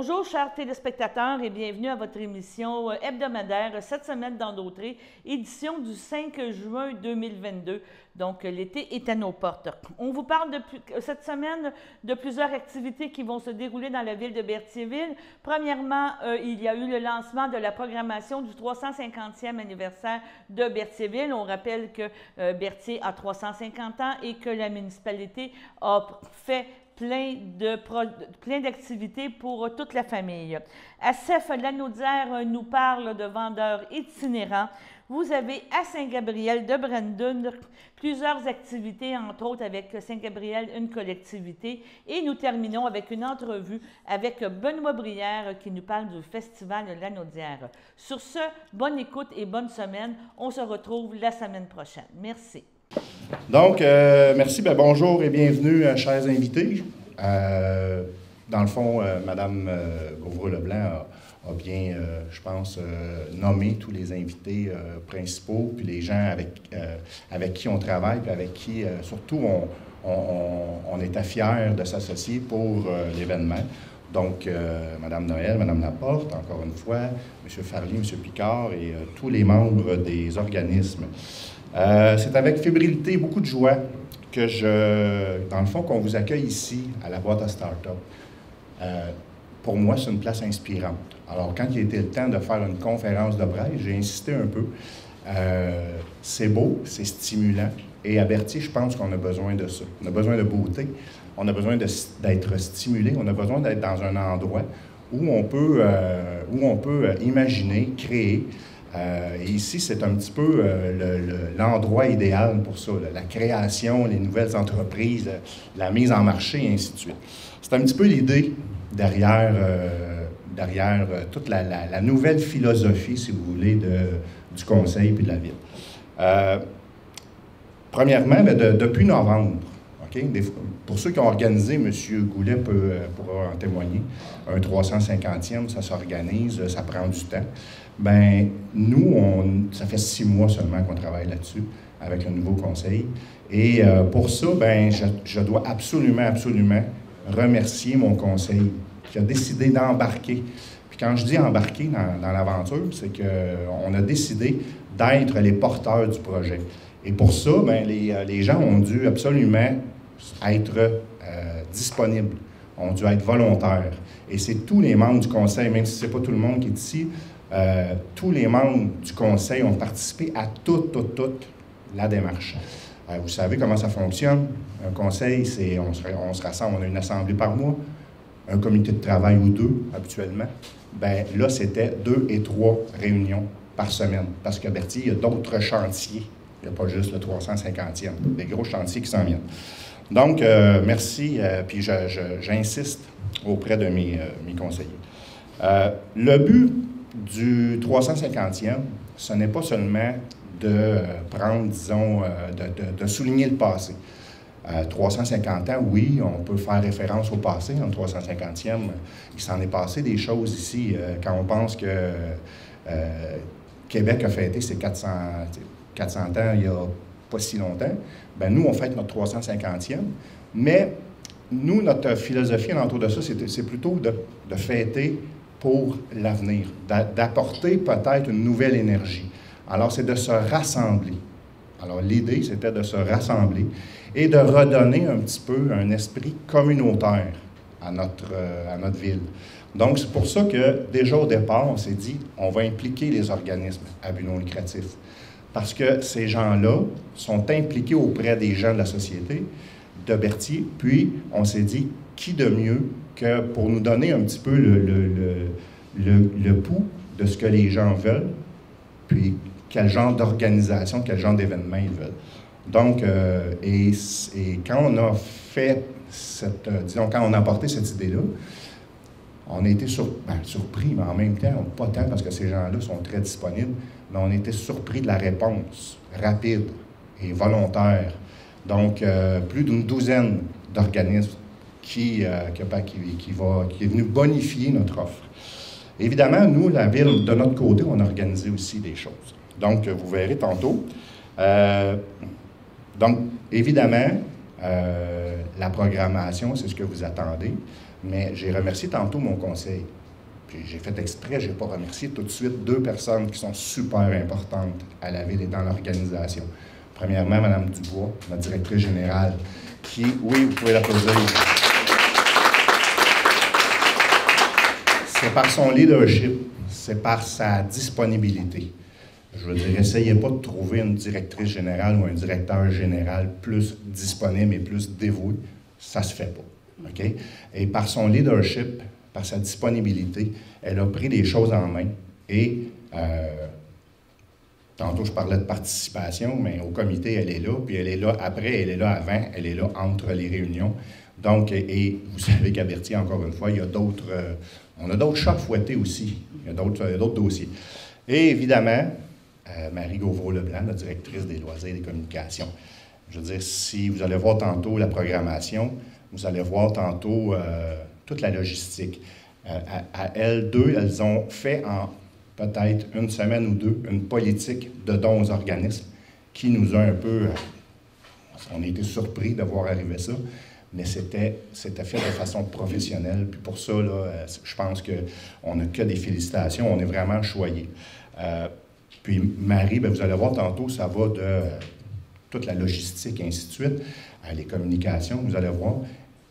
Bonjour, chers téléspectateurs, et bienvenue à votre émission hebdomadaire cette semaine dans Dautré, édition du 5 juin 2022. Donc, l'été est à nos portes. On vous parle cette semaine de plusieurs activités qui vont se dérouler dans la ville de Berthierville. Premièrement, il y a eu le lancement de la programmation du 350e anniversaire de Berthierville. On rappelle que Berthier a 350 ans et que la municipalité a fait plein d'activités pour toute la famille. Assef Lanaudière nous parle de vendeurs itinérants. Vous avez à Saint-Gabriel de Brandon plusieurs activités, entre autres avec Saint-Gabriel, une collectivité. Et nous terminons avec une entrevue avec Benoît Brière qui nous parle du Festival Lanaudière. Sur ce, bonne écoute et bonne semaine. On se retrouve la semaine prochaine. Merci. Donc, merci, bonjour et bienvenue, chers invités. Dans le fond, Mme Gauvreau-Leblanc a bien, je pense, nommé tous les invités principaux, puis les gens avec qui on travaille, puis avec qui, surtout, on était fiers de s'associer pour l'événement. Donc, Mme Noël, Mme Laporte, encore une fois, M. Farlier, M. Picard et tous les membres des organismes. C'est avec fébrilité et beaucoup de joie que dans le fond, qu'on vous accueille ici, à la boîte à start-up. Pour moi, c'est une place inspirante. Alors, quand il a été le temps de faire une conférence de presse, j'ai insisté un peu. C'est beau, c'est stimulant. Et à Berthier, je pense qu'on a besoin de ça. On a besoin de beauté, on a besoin d'être stimulé, on a besoin d'être dans un endroit où on peut imaginer, créer. Et ici, c'est un petit peu l'endroit idéal pour ça, la création, les nouvelles entreprises, la mise en marché, et ainsi de suite. C'est un petit peu l'idée derrière toute la nouvelle philosophie, si vous voulez, du conseil et de la ville. Premièrement, depuis novembre, okay, pour ceux qui ont organisé, M. Goulet pourra en témoigner, un 350e, ça s'organise, ça prend du temps. Bien, nous, ça fait 6 mois seulement qu'on travaille là-dessus avec le nouveau conseil. Et pour ça, bien, je dois absolument remercier mon conseil qui a décidé d'embarquer. Puis quand je dis embarquer dans l'aventure, c'est qu'on a décidé d'être les porteurs du projet. Et pour ça, bien, les gens ont dû absolument être disponibles, ont dû être volontaires. Et c'est tous les membres du conseil, même si ce n'est pas tout le monde qui est ici, tous les membres du conseil ont participé à toute la démarche. Vous savez comment ça fonctionne. Un conseil, on se rassemble, on a une assemblée par mois, un comité de travail ou 2 habituellement. Bien, là, c'était 2 et 3 réunions par semaine, parce qu'à Berthier, il y a d'autres chantiers. Il n'y a pas juste le 350e, des gros chantiers qui s'en viennent. Donc, merci, puis j'insiste auprès de mes conseillers. Le but du 350e, ce n'est pas seulement de prendre, disons, de souligner le passé. 350 ans, oui, on peut faire référence au passé. En 350e, il s'en est passé des choses ici. Quand on pense que Québec a fêté ses 400 ans il n'y a pas si longtemps, bien, nous, on fête notre 350e. Mais nous, notre philosophie autour de ça, c'est plutôt de fêter pour l'avenir, d'apporter peut-être une nouvelle énergie. Alors, c'est de se rassembler. Alors, l'idée, c'était de se rassembler et de redonner un petit peu un esprit communautaire à notre ville. Donc, c'est pour ça que, déjà au départ, on s'est dit, on va impliquer les organismes à but non lucratif. Parce que ces gens-là sont impliqués auprès des gens de la société de Berthier. Puis, on s'est dit, qui de mieux que pour nous donner un petit peu le pouls de ce que les gens veulent, puis quel genre d'organisation, quel genre d'événement ils veulent. Donc, et quand on a fait disons, quand on a apporté cette idée-là, on a été surpris, mais en même temps, pas tant parce que ces gens-là sont très disponibles, mais on a été surpris de la réponse rapide et volontaire. Donc, plus d'une douzaine d'organismes qui est venu bonifier notre offre. Évidemment, nous, la ville, de notre côté, on a organisé aussi des choses. Donc, vous verrez tantôt. Donc, évidemment, La programmation, c'est ce que vous attendez. Mais j'ai remercié tantôt mon conseil. Puis j'ai fait exprès, je n'ai pas remercié tout de suite 2 personnes qui sont super importantes à la ville et dans l'organisation. Premièrement, Mme Dubois, notre directrice générale, qui, oui, vous pouvez l'applaudir. C'est par son leadership, c'est par sa disponibilité. Je veux dire, essayez pas de trouver une directrice générale ou un directeur général plus disponible et plus dévoué. Ça se fait pas. OK? Et par son leadership, par sa disponibilité, elle a pris les choses en main. Et tantôt, je parlais de participation, mais au comité, elle est là. Puis elle est là après, elle est là avant, elle est là entre les réunions. Donc, et vous savez qu'à Berthier, encore une fois, il y a d'autres... on a d'autres chats à fouetter aussi. Il y a d'autres dossiers. Et évidemment, Marie Gauvreau-Leblanc, la directrice des loisirs et des communications. Je veux dire, si vous allez voir tantôt la programmation, vous allez voir tantôt toute la logistique. À elles deux, elles ont fait en peut-être une semaine ou 2 une politique de dons aux organismes qui nous a un peu... on a été surpris de voir arriver ça, mais c'était fait de façon professionnelle. Puis pour ça, là, je pense qu'on n'a que des félicitations. On est vraiment choyés. Puis Marie, bien, vous allez voir tantôt, ça va de toute la logistique et ainsi de suite, les communications, vous allez voir.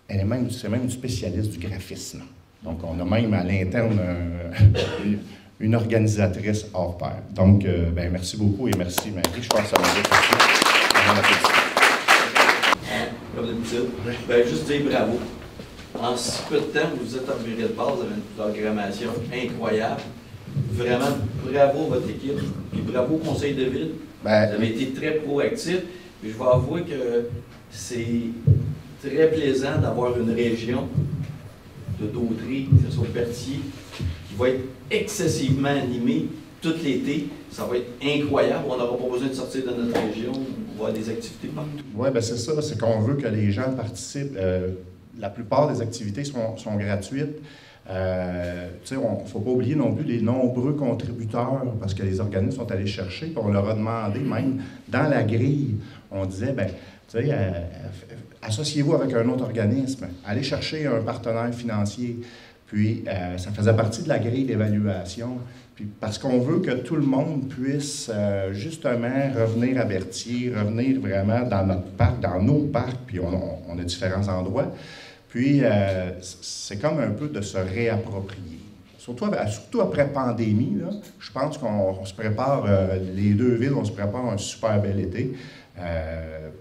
C'est même une spécialiste du graphisme. Donc, on a même à l'interne une organisatrice hors pair. Donc, ben, merci beaucoup et merci Marie. Je pense que ça va être Comme d'habitude. Ben, juste dire bravo. En si peu de temps, vous vous êtes reviré de base, vous avez une programmation incroyable. Vraiment, bravo votre équipe. Puis bravo au conseil de ville. Ben, vous avez été très proactif. Puis je vais avouer que c'est très plaisant d'avoir une région de Dautrey, que ce soit Berthier, qui va être excessivement animée tout l'été. Ça va être incroyable. On n'aura pas besoin de sortir de notre région. On va avoir des activités partout. Oui, bien c'est ça. C'est qu'on veut que les gens participent. La plupart des activités sont gratuites. Il ne faut pas oublier non plus les nombreux contributeurs, parce que les organismes sont allés chercher, puis on leur a demandé, même dans la grille, on disait, bien, tu sais, associez-vous avec un autre organisme, allez chercher un partenaire financier. Puis, ça faisait partie de la grille d'évaluation. Puis, parce qu'on veut que tout le monde puisse, justement, revenir à Berthier, revenir vraiment dans notre parc, dans nos parcs, puis on a différents endroits. Puis, c'est comme un peu de se réapproprier. Surtout après pandémie, là, je pense qu'on se prépare, les 2 villes, on se prépare un super bel été.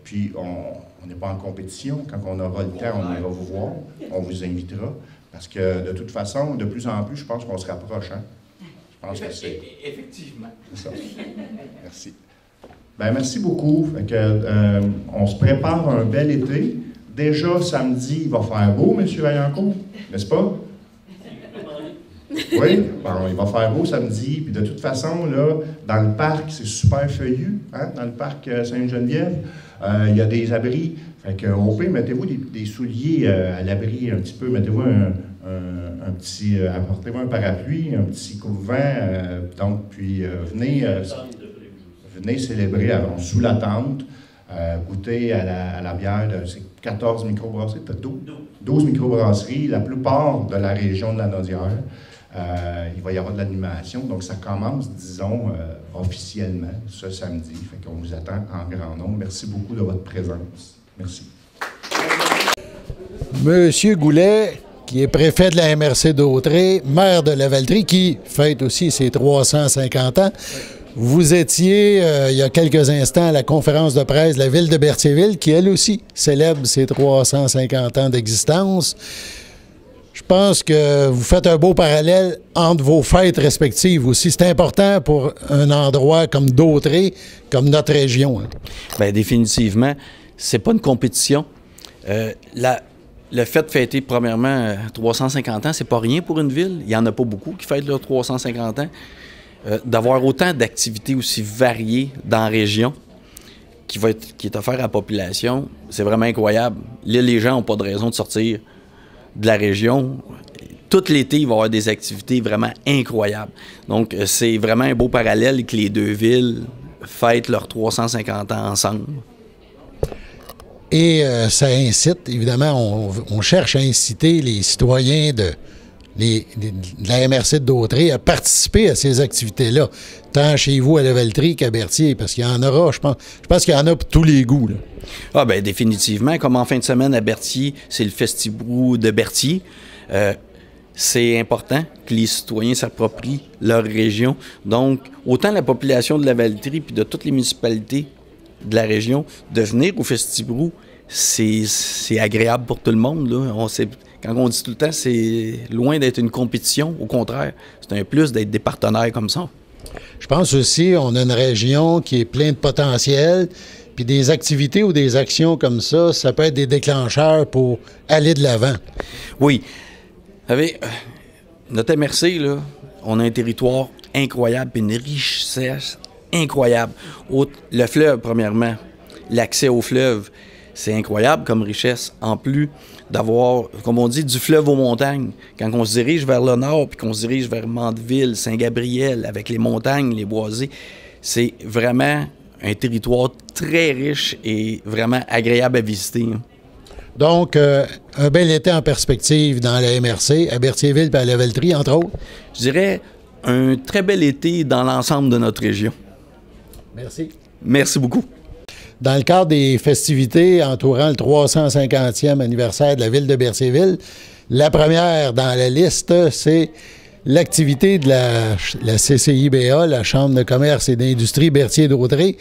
Puis, on n'est pas en compétition. Quand on aura le temps, on ira vous voir. On vous invitera. Parce que, de toute façon, de plus en plus, je pense qu'on se rapproche. Hein? Je pense que c'est... Effectivement. C'est ça. Merci. Bien, merci beaucoup. Fait que, on se prépare un bel été. Déjà, samedi, il va faire beau, M. Vaillancourt, n'est-ce pas? Oui, bon, il va faire beau samedi. Puis de toute façon, là, dans le parc, c'est super feuillu, hein, dans le parc Sainte-Geneviève. Il y a des abris. Fait que, au pire, mettez-vous des souliers à l'abri un petit peu. Mettez-vous un petit... apportez-vous un parapluie, un petit coupe-vent. Donc, puis venez célébrer sous la tente. Goûter à la bière, c'est 14 microbrasseries, peut-être 12 microbrasseries, la plupart de la région de la Naudière. Il va y avoir de l'animation, donc ça commence, disons, officiellement ce samedi. Fait qu'on vous attend en grand nombre. Merci beaucoup de votre présence. Merci. Monsieur Goulet, qui est préfet de la MRC d'Autrey, maire de Lavaltrie, qui fête aussi ses 350 ans. Vous étiez, il y a quelques instants, à la conférence de presse de la ville de Berthierville, qui, elle aussi, célèbre ses 350 ans d'existence. Je pense que vous faites un beau parallèle entre vos fêtes respectives aussi. C'est important pour un endroit comme Dautrey, comme notre région. Hein. Bien, définitivement, c'est pas une compétition. Le fait de fêter, premièrement, 350 ans, c'est pas rien pour une ville. Il n'y en a pas beaucoup qui fêtent leurs 350 ans. D'avoir autant d'activités aussi variées dans la région qui est offert à la population, c'est vraiment incroyable. Là, les gens n'ont pas de raison de sortir de la région. Tout l'été, il va y avoir des activités vraiment incroyables. Donc, c'est vraiment un beau parallèle que les 2 villes fêtent leurs 350 ans ensemble. Et ça incite, évidemment, on cherche à inciter les citoyens de la MRC de Dautrey à participer à ces activités-là, tant chez vous à Lavaltrie qu'à Berthier, parce qu'il y en aura, je pense qu'il y en a pour tous les goûts, là. Ah bien, définitivement. Comme en fin de semaine à Berthier, c'est le Festibrou de Berthier. C'est important que les citoyens s'approprient leur région. Donc, autant la population de Lavaltrie puis de toutes les municipalités de la région, de venir au Festibrou, c'est agréable pour tout le monde, là. Quand on dit tout le temps, c'est loin d'être une compétition. Au contraire, c'est un plus d'être des partenaires comme ça. Je pense aussi qu'on a une région qui est pleine de potentiel, puis des activités ou des actions comme ça peut être des déclencheurs pour aller de l'avant. Oui. Vous savez, notre MRC, là, on a un territoire incroyable et une richesse incroyable. Le fleuve, premièrement, l'accès au fleuve, c'est incroyable comme richesse. En plus d'avoir, comme on dit, du fleuve aux montagnes. Quand on se dirige vers le nord, puis qu'on se dirige vers Mandeville, Saint-Gabriel, avec les montagnes, les boisés, c'est vraiment un territoire très riche et vraiment agréable à visiter. Donc, un bel été en perspective dans la MRC, à Berthierville et à Lavaltrie, entre autres. Je dirais un très bel été dans l'ensemble de notre région. Merci. Merci beaucoup. Dans le cadre des festivités entourant le 350e anniversaire de la ville de Berthierville, la première dans la liste, c'est l'activité de la CCIBA, la Chambre de commerce et d'industrie Berthier-Dautrey.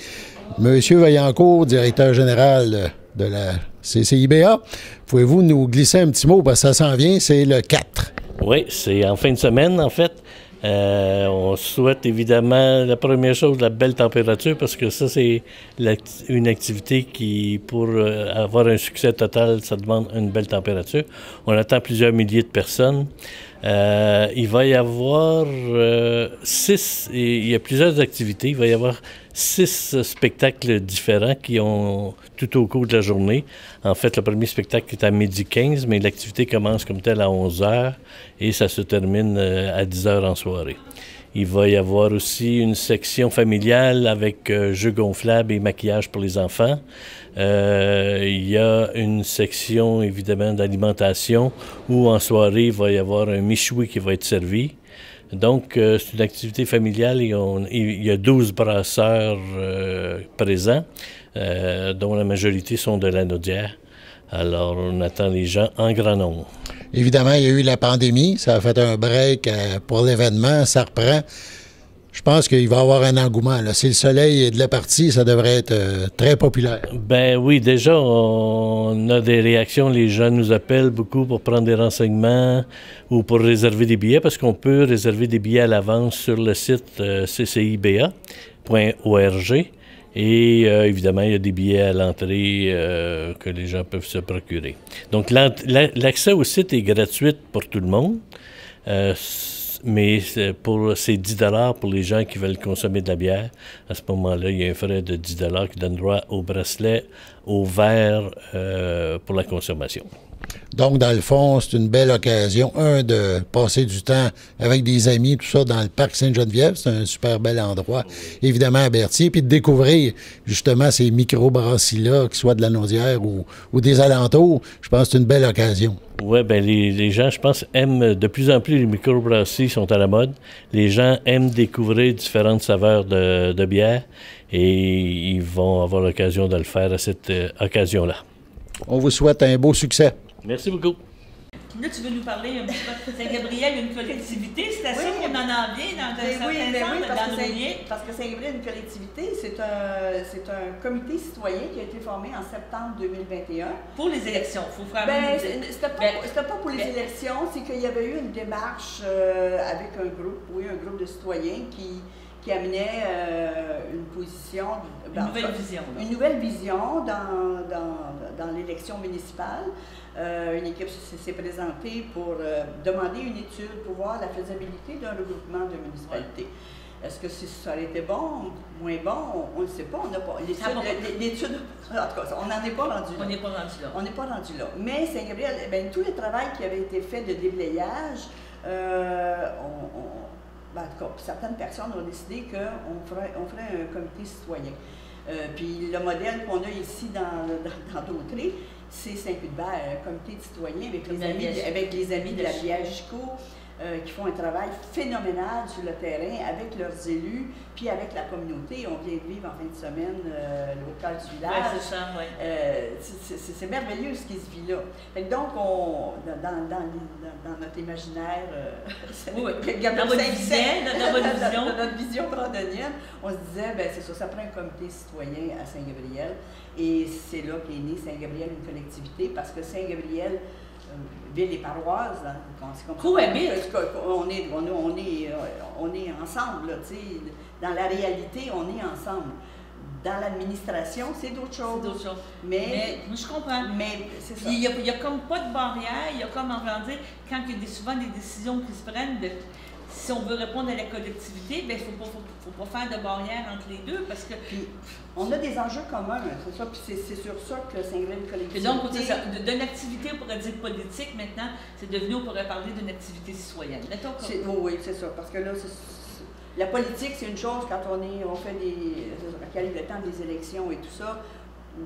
Monsieur Vaillancourt, directeur général de la CCIBA, pouvez-vous nous glisser un petit mot, parce que ça s'en vient, c'est le 4. Oui, c'est en fin de semaine, en fait. On souhaite évidemment, la première chose, la belle température, parce que ça, c'est une activité qui, pour avoir un succès total, ça demande une belle température. On attend plusieurs milliers de personnes. Il va y avoir il y a plusieurs activités. Il va y avoir 6 spectacles différents qui ont tout au cours de la journée. En fait, le premier spectacle est à 12h15, mais l'activité commence comme telle à 11h et ça se termine à 10h en soirée. Il va y avoir aussi une section familiale avec jeux gonflables et maquillage pour les enfants. Il y a une section, évidemment, d'alimentation où, en soirée, il va y avoir un michoui qui va être servi. Donc, c'est une activité familiale et il y a 12 brasseurs présents, dont la majorité sont de la Naudière. Alors, on attend les gens en grand nombre. Évidemment, il y a eu la pandémie, ça a fait un break pour l'événement, ça reprend. Je pense qu'il va y avoir un engouement, là. Si le soleil est de la partie, ça devrait être très populaire. Ben oui, déjà, on a des réactions. Les gens nous appellent beaucoup pour prendre des renseignements ou pour réserver des billets, parce qu'on peut réserver des billets à l'avance sur le site cciba.org. Et évidemment, il y a des billets à l'entrée que les gens peuvent se procurer. Donc, l'accès au site est gratuit pour tout le monde. Mais c'est 10 $ pour les gens qui veulent consommer de la bière. À ce moment-là, il y a un frais de 10 $ qui donne droit au bracelet, au verre pour la consommation. Donc, dans le fond, c'est une belle occasion, de passer du temps avec des amis, tout ça, dans le parc Sainte-Geneviève. C'est un super bel endroit, évidemment, à Berthier. Puis de découvrir, justement, ces microbrasseries-là, qu'ils soient de la Naudière ou des alentours. Je pense que c'est une belle occasion. Oui, bien, les gens, je pense, aiment de plus en plus, les microbrasseries sont à la mode. Les gens aiment découvrir différentes saveurs de bière et ils vont avoir l'occasion de le faire à cette occasion-là. On vous souhaite un beau succès. Merci beaucoup. Là, tu veux nous parler un petit peu de Saint-Gabriel, une collectivité, c'est à ça qu'on en vient dans un certain sens, parce que Saint-Gabriel, une collectivité, c'est un comité citoyen qui a été formé en septembre 2021. Pour les élections, il faut faire c'était pas pour les élections, c'est qu'il y avait eu une démarche avec un groupe de citoyens qui amenait une position... Une nouvelle vision dans l'élection municipale. Une équipe s'est présentée pour demander une étude pour voir la faisabilité d'un regroupement de municipalités. Est-ce que ça aurait été bon, moins bon? On ne sait pas. On n'a pas. L'étude, en tout cas, on n'en est pas rendu là. On n'est pas rendu là. On n'est pas rendu là. Mais Saint-Gabriel, tout le travail qui avait été fait de déblayage, en tout cas, certaines personnes ont décidé qu'on ferait un comité citoyen. Puis le modèle qu'on a ici dans Dautré, c'est Saint-Cuthbert, un comité de citoyens avec les amis de la Biagico, qui font un travail phénoménal sur le terrain avec leurs élus, puis avec la communauté. On vient de vivre en fin de semaine le local du village. Ouais, c'est ça, ouais. C'est merveilleux ce qui se vit là. Fait que donc, dans notre imaginaire, dans notre vision brandonienne, on se disait, ben c'est ça prend un comité citoyen à Saint-Gabriel. Et c'est là qu'est né Saint-Gabriel, une collectivité, parce que Saint-Gabriel, ville et paroisse, hein, cohabitent. On est ensemble, là, dans la réalité, on est ensemble. Dans l'administration, c'est d'autres choses. Mais je comprends. Mais c'est ça. Il n'y a comme pas de barrière, il y a comme, en vrai dire, quand il y a souvent des décisions qui se prennent, si on veut répondre à la collectivité, il ne faut pas faire de barrière entre les deux, parce que... Puis, on a des enjeux communs, c'est ça, puis c'est sur ça que Saint-Gabriel collectivité... Et donc, d'une activité, on pourrait dire politique, maintenant, c'est devenu, on pourrait parler d'une activité citoyenne. Oui, c'est ça, parce que là, la politique, c'est une chose quand on fait quand arrive le temps des élections et tout ça,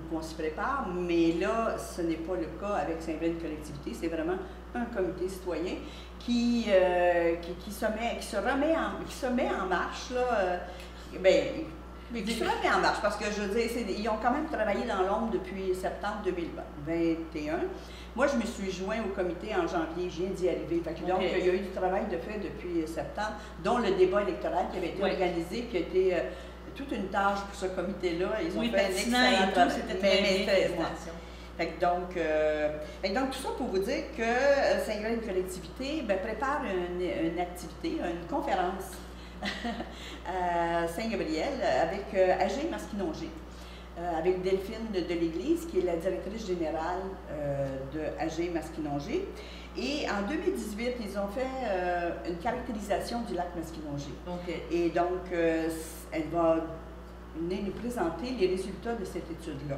qu'on s'y prépare, mais là, ce n'est pas le cas avec Saint-Gabriel collectivité, c'est vraiment un comité citoyen qui se met en marche, là, qui se remet en marche, parce que je veux dire, ils ont quand même travaillé dans l'ombre depuis septembre 2021. Moi, je me suis joint au comité en janvier, je viens d'y arriver. Donc, il y a eu du travail de fait depuis septembre, dont le débat électoral qui avait été organisé, qui a été toute une tâche pour ce comité-là. Ils ont fait un excellent travail. Donc, tout ça pour vous dire que Saint-Gabriel collectivité prépare une activité, une conférence à Saint-Gabriel avec AG Masquinongé, avec Delphine de l'Église, qui est la directrice générale de AG Masquinongé. Et en 2018, ils ont fait une caractérisation du lac Masquinongé. Et donc, elle va venir nous présenter les résultats de cette étude-là.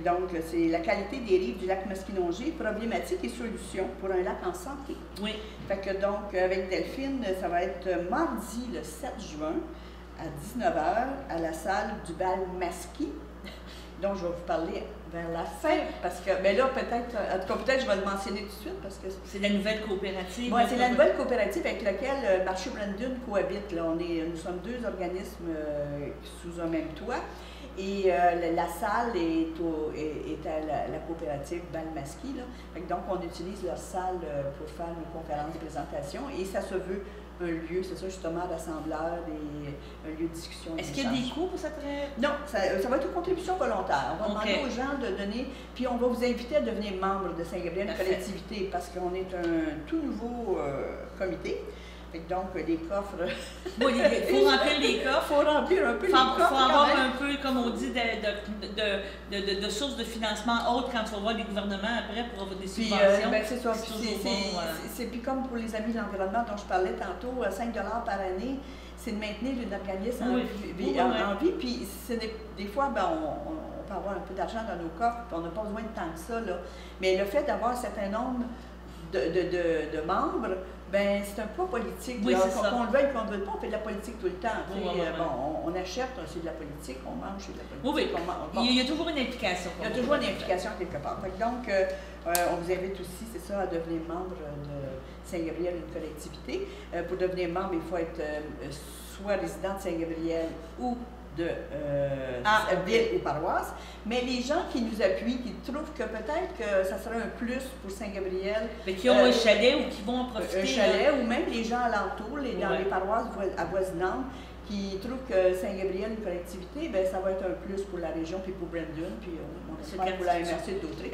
Donc, c'est la qualité des rives du lac Masquinongé, problématiques et solutions pour un lac en santé. Oui. Donc, avec Delphine, ça va être mardi le 7 juin à 19h à la salle du bal Masqui. Donc, je vais vous parler vers la fin, parce que, mais là, peut-être, je vais le mentionner tout de suite, parce que... C'est la nouvelle coopérative. Oui, c'est la nouvelle coopérative avec laquelle Marché Brandon cohabite. Là. Nous sommes deux organismes sous un même toit. Et la salle est à la coopérative Balmasqui. Donc, on utilise leur salle pour faire une conférence de présentation. Et ça se veut un lieu, c'est ça, justement, d'assembleur et un lieu de discussion. Est-ce qu'il y a des coûts pour cette... Non, ça va être une contribution volontaire. On va demander aux gens de donner, puis on va vous inviter à devenir membre de Saint-Gabriel collectivité, parce qu'on est un tout nouveau comité. Donc, les coffres... Oui, il faut remplir les coffres. Il faut remplir un peu les coffres. Il faut avoir un peu, comme on dit, de sources de financement autres quand tu vas voir les gouvernements après pour avoir des subventions. C'est ça. Puis comme pour les amis de l'environnement dont je parlais tantôt, 5 $ par année, c'est de maintenir une organisme en vie. Puis des fois, on peut avoir un peu d'argent dans nos coffres, puis on n'a pas besoin de tant que ça. Là. Mais le fait d'avoir un certain nombre de membres, c'est un poids politique. Oui, qu'on le veuille ou qu'on ne le veuille pas, on fait de la politique tout le temps. On achète, c'est de la politique, on mange, c'est de la politique. Il y a toujours une implication. Il y a toujours une implication quelque part. Donc, on vous invite aussi, c'est ça, à devenir membre de Saint-Gabriel, une collectivité. Pour devenir membre, il faut être soit résident de Saint-Gabriel ou de ville ou paroisse, mais les gens qui nous appuient, qui trouvent que peut-être que ça serait un plus pour Saint-Gabriel. Mais qui ont un chalet ou qui vont en profiter. Un chalet, ou même les gens alentours, dans les paroisses avoisinantes, qui trouvent que Saint-Gabriel, une collectivité, ça va être un plus pour la région, puis pour Brandon, puis on espère pour la MRC de Dautré.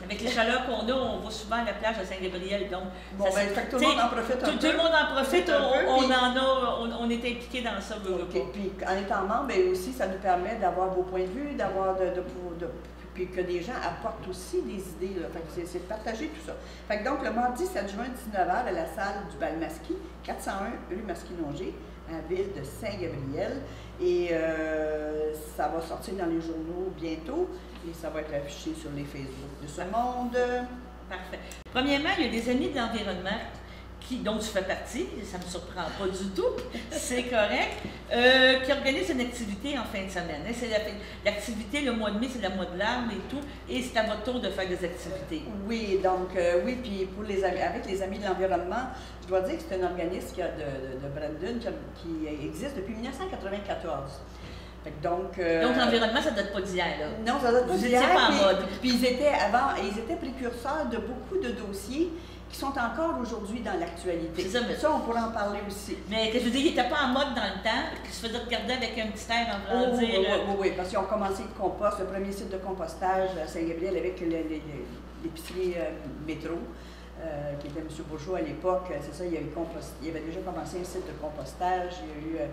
Avec les chaleurs qu'on a, on va souvent à la plage de Saint-Gabriel, donc... tout le monde en profite un peu. Tout le monde en profite, on est impliqué dans ça. Puis en étant membre, aussi, ça nous permet d'avoir vos points de vue, puis que des gens apportent aussi des idées. C'est de partager tout ça. Donc, le mardi 7 juin, 19h, à la salle du bal Masqui, 401 rue Masquinongé, à la ville de Saint-Gabriel. Et ça va sortir dans les journaux bientôt et ça va être affiché sur les Facebook de ce monde. Parfait. Premièrement, il y a des amis de l'environnement dont tu fais partie, ça ne me surprend pas du tout, c'est correct, qui organise une activité en fin de semaine. Hein. C'est l'activité, le mois de mai, c'est le mois de l'arbre et tout, et c'est à votre tour de faire des activités. Oui, donc oui, puis pour avec les Amis de l'environnement, je dois dire que c'est un organisme de Brandon qui existe depuis 1994. Donc l'environnement, ça ne date pas d'hier, là. Non, ça date pas d'hier. Vous n'étiez pas en mode. Puis ils étaient précurseurs de beaucoup de dossiers qui sont encore aujourd'hui dans l'actualité. C'est ça, mais ça, on pourrait en parler aussi. Mais que je veux dire, ils n'étaient pas en mode dans le temps, qui se faisait regarder avec un petit air en train de dire... Oui, parce qu'ils ont commencé le compost, le premier site de compostage à Saint-Gabriel avec l'épicerie métro. Qui était M. Bourgeois à l'époque, c'est ça, il avait déjà commencé un site de compostage, il y a eu,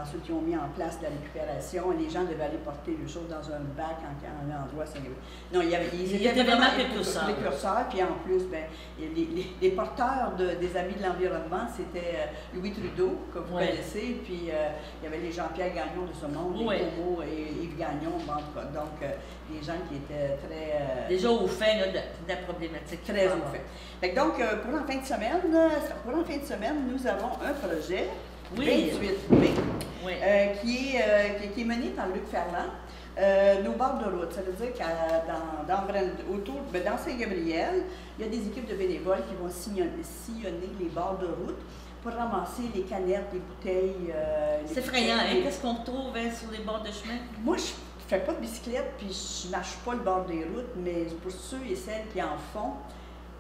ensuite ils ont mis en place de la récupération, et les gens devaient aller porter les choses dans un bac en endroit. Non, ils étaient vraiment précurseurs, puis en plus, ben, les porteurs des Amis de l'environnement, c'était Louis Trudeau, que vous connaissez, puis il y avait les Jean-Pierre Gagnon de ce monde, les Como et Yves Gagnon, en tout cas, donc des gens qui étaient très... déjà au fait là, de la problématique. Très au fait. Donc, pour la fin de semaine, nous avons un projet, 28 mai, qui est mené par Luc Ferland. Nos bords de route, ça veut dire que dans Saint-Gabriel, il y a des équipes de bénévoles qui vont sillonner les bords de route pour ramasser les canettes, les bouteilles. C'est effrayant, hein? Qu'est-ce qu'on trouve sur les bords de chemin? Moi, je ne fais pas de bicyclette, puis je ne marche pas le bord des routes, mais pour ceux et celles qui en font,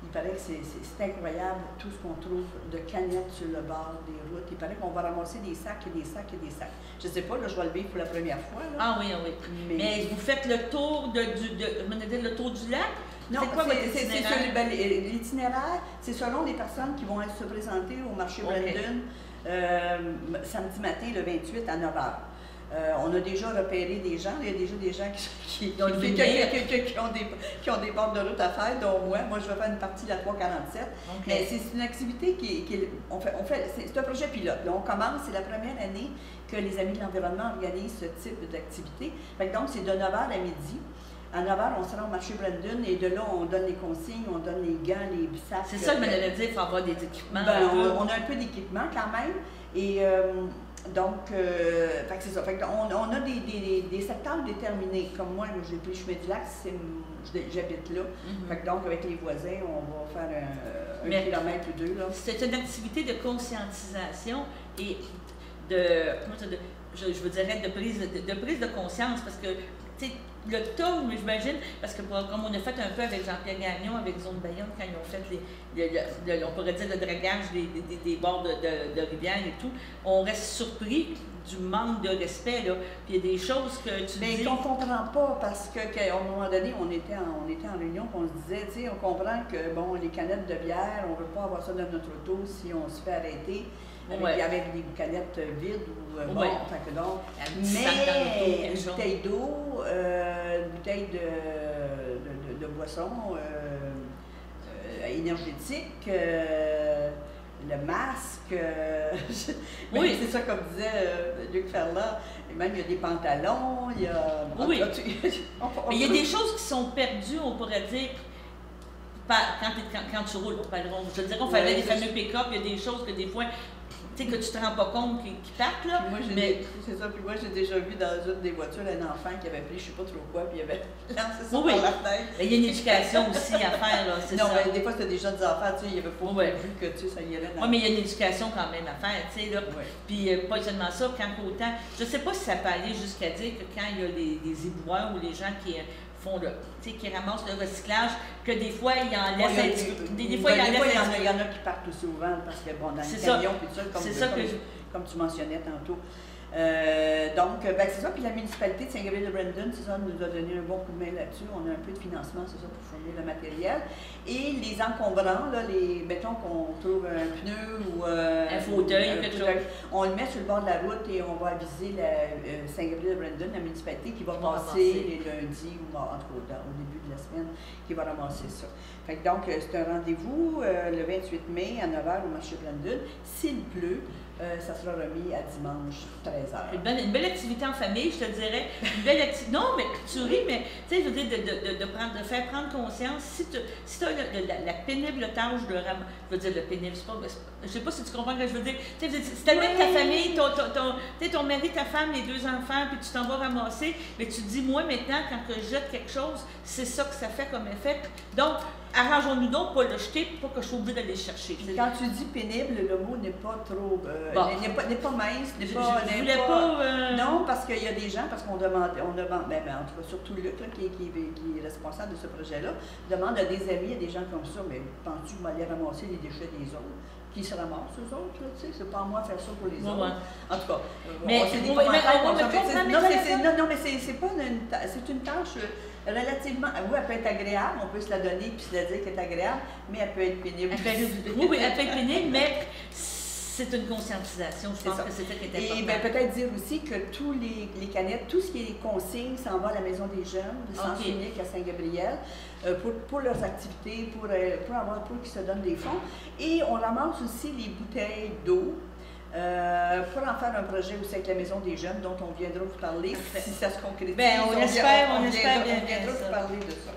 il paraît que c'est incroyable tout ce qu'on trouve de canettes sur le bord des routes. Il paraît qu'on va ramasser des sacs et des sacs et des sacs. Je ne sais pas, là, je vais le vivre pour la première fois. Là. Ah oui, oui. Mais vous faites le tour le tour du lac? Non, c'est l'itinéraire, c'est selon les personnes qui vont se présenter au marché Brandon samedi matin, le 28 à 9h. On a déjà repéré des gens, il y a déjà des gens qui ont des bords de route à faire, dont moi. Moi, je vais faire une partie de la 347. Okay. Mais c'est une activité c'est un projet pilote. Là, on commence, c'est la première année que les Amis de l'environnement organisent ce type d'activité. Donc, c'est de 9h à midi. À 9h, on sera au marché Brandon et de là, on donne les consignes, on donne les gants, les sacs. C'est ça que je m'allais dire, il faut avoir des équipements. On a un peu d'équipement quand même. Et donc, c'est ça. On a des secteurs déterminés. Comme moi, j'ai pris le chemin du lac, j'habite là. Donc, avec les voisins, on va faire un kilomètre ou deux. C'est une activité de conscientisation et je vous dirais de prise de conscience parce que, tu sais, le tour, j'imagine, parce que comme on a fait un peu avec Jean-Pierre Gagnon, avec Zone Bayonne, quand ils ont fait on pourrait dire le dragage des bords de rivière et tout, on reste surpris du manque de respect, là. Puis il y a des choses que tu dis... Mais qu'on ne comprend pas, parce qu'à un moment donné, on était en réunion, puis on se disait, tu sais, on comprend que, bon, les canettes de bière, on ne veut pas avoir ça dans notre auto si on se fait arrêter. Avec des canettes vides ou mais une bouteille d'eau, une bouteille de boisson énergétique, le masque, c'est ça comme disait Luc Ferland, et même il y a des pantalons, il y a... Mais il y a des choses qui sont perdues, on pourrait dire, quand tu roules, je te dirais, on fait des fameux pick-up, il y a des choses que des fois... Tu sais, que tu te rends pas compte qui partent, là. C'est ça, puis moi, j'ai déjà vu dans une des voitures un enfant qui avait pris je sais pas trop quoi, puis il avait lancé ça par la fenêtre. Il y a une éducation aussi à faire, là, c'est ça. Non, mais des fois, c'était des jeunes enfants, tu sais, il n'y avait pas vu que, tu sais, ça y allait dans... Oui, mais il y a une éducation quand même à faire, tu sais, là. Puis pas seulement ça, quand autant... Je sais pas si ça peut aller jusqu'à dire que quand il y a des éboueurs ou les gens qui qui ramassent le recyclage, que des fois, ils en laissent... Des fois, il y en a qui partent aussi au vent, parce que, bon, dans les camions, puis tout ça, comme tu mentionnais tantôt. C'est ça. Puis la municipalité de Saint-Gabriel-de-Brandon, c'est ça, nous a donné un bon coup de main là-dessus. On a un peu de financement, c'est ça, pour fournir le matériel. Et les encombrants, là, mettons qu'on trouve un pneu ou un fauteuil, quelque chose. On le met sur le bord de la route et on va aviser Saint-Gabriel-de-Brandon, la municipalité, qui va passer les lundis ou au début de la semaine, qui va ramasser ça. Donc, c'est un rendez-vous le 28 mai à 9h au marché Brandon. S'il pleut, ça sera remis à dimanche 13h. 16 heures. Une belle activité en famille, je te dirais. Une belle activité. Non, mais tu ris, mais tu sais, je veux dire, de faire prendre conscience. Si tu as la pénible tâche de ramasser, je veux dire, le pénible, c'est pas. Je sais pas si tu comprends ce que je veux dire. Tu sais, si tu amènes ta famille, ton mari, ta femme, les 2 enfants, puis tu t'en vas ramasser, mais tu te dis, moi, maintenant, quand je jette quelque chose, c'est ça que ça fait comme effet. Donc, arrangeons-nous donc pas le jeter, pas que je sois obligée d'aller le chercher. Quand tu dis pénible, le mot n'est pas trop. N'est pas mince, n'est pas. Je voulais pas. Non, parce qu'il y a des gens, parce qu'on demande, en tout cas, surtout Luc, là, qui est responsable de ce projet-là, demande à des amis, à des gens comme ça, mais penses-tu que je vais aller ramasser les déchets des autres? Qui se ramassent, eux autres, tu sais, c'est pas à moi de faire ça pour les autres. En tout cas, mais c'est pas c'est une tâche relativement, oui, elle peut être agréable, on peut se la donner puis se la dire qu'elle est agréable, mais elle peut être pénible. Oui, elle peut être pénible, mais c'est une conscientisation, je pense que c'est ça qui est important. Et bien, peut-être dire aussi que tous les canettes, tout ce qui est consignes, s'en va à la Maison des Jeunes, de Sens Unique à Saint-Gabriel, pour leurs activités, pour qu'ils se donnent des fonds. Et on ramasse aussi les bouteilles d'eau. Pour en faire un projet aussi avec la Maison des Jeunes, dont on viendra vous parler, si ça se concrétise. Bien, on espère bien. On viendra vous parler de ça.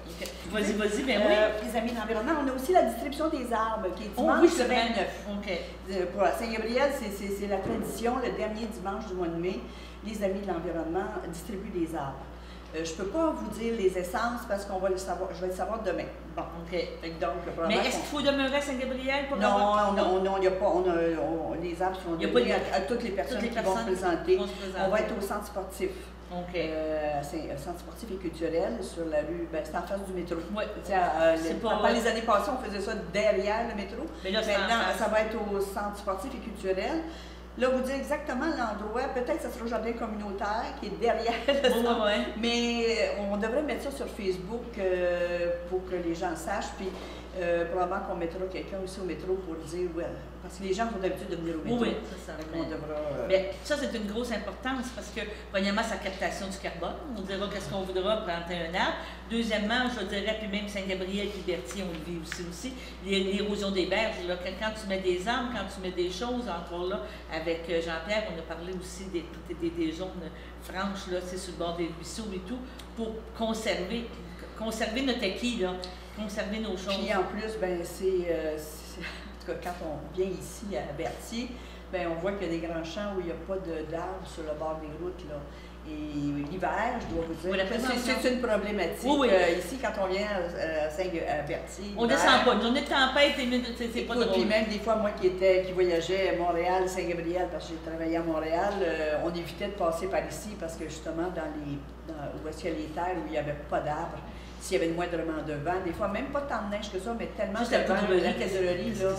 Vas-y, bien oui. Les amis de l'environnement, on a aussi la distribution des arbres, qui est dimanche le 29. Pour Saint-Gabriel, c'est la tradition, le dernier dimanche du mois de mai, les amis de l'environnement distribuent des arbres. Je ne peux pas vous dire les essences parce qu'on va le savoir. Je vais le savoir demain. Bon, OK. Donc, mais est-ce qu'il faut demeurer à Saint-Gabriel pour Non, il n'y a pas. Les arbres sont donnés à toutes les personnes qui vont se présenter. On va être au centre sportif. OK. C'est un centre sportif et culturel sur la rue. Ben, c'est en face du métro. Oui. Pendant les années passées, on faisait ça derrière le métro. Mais là, maintenant, ça va être au centre sportif et culturel. Là, vous dire exactement l'endroit, peut-être que ce sera au jardin communautaire qui est derrière le centre, mais on devrait mettre ça sur Facebook pour que les gens sachent, puis probablement qu'on mettra quelqu'un aussi au métro pour dire, parce que les gens ont d'habitude de venir au métro. Oui, c'est ça. Mais ça, c'est une grosse importance parce que, premièrement, c'est la captation du carbone. On dira qu'est-ce qu'on voudra planter un arbre. Deuxièmement, je dirais, puis même Saint-Gabriel et Berthier, on le vit aussi, l'érosion des berges. Là, quand tu mets des arbres, quand tu mets des choses, encore là, avec Jean-Pierre, on a parlé aussi des zones franches, là, sur le bord des ruisseaux et tout, pour conserver notre acquis, là, conserver nos choses. Puis en plus, ben en tout cas, quand on vient ici à Berthier, ben on voit qu'il y a des grands champs où il n'y a pas d'arbres sur le bord des routes, là. Et l'hiver, je dois vous dire, c'est une problématique. Ici, quand on vient à Berthier. On ne descend pas. Une journée de tempête, c'est pas drôle. Puis même des fois, moi qui voyageais à Montréal, Saint-Gabriel, parce que j'ai travaillé à Montréal, on évitait de passer par ici parce que justement, où est-ce qu'il y a les terres où il n'y avait pas d'arbres, s'il y avait moindrement de vent, des fois, même pas tant de neige que ça, mais tellement de vent, la poudrerie, là.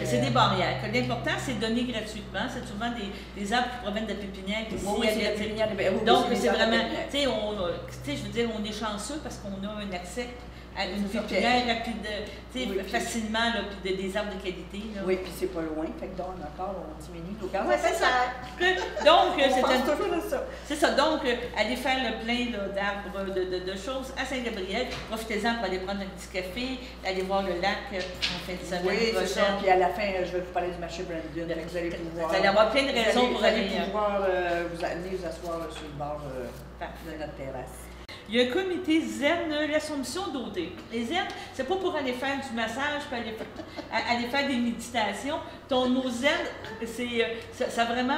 C'est des barrières. L'important, c'est de donner gratuitement. C'est souvent des arbres qui proviennent de pépinières. Donc, c'est vraiment, tu sais, je veux dire, on est chanceux parce qu'on a un accès à une pépinière rapide, facilement, là, puis des arbres de qualité. Là. Oui, puis c'est pas loin. Fait que donc, encore, on diminue nos cartes. C'est ça. Donc, c'est ça. Donc, aller faire le plein d'arbres, de choses à Saint-Gabriel. Profitez-en pour aller prendre un petit café, aller voir le lac en fin de semaine. Oui, c'est ça. Puis à la fin, je vais vous parler du marché Brandon. Vous allez pouvoir. Vous allez avoir plein de raisons pour aller. Vous allez pouvoir vous asseoir sur le bord de notre terrasse. Il y a un comité zen, l'Assomption d'Auté. Les zen, c'est pas pour aller faire du massage, puis aller faire des méditations. Nos zen, ça vraiment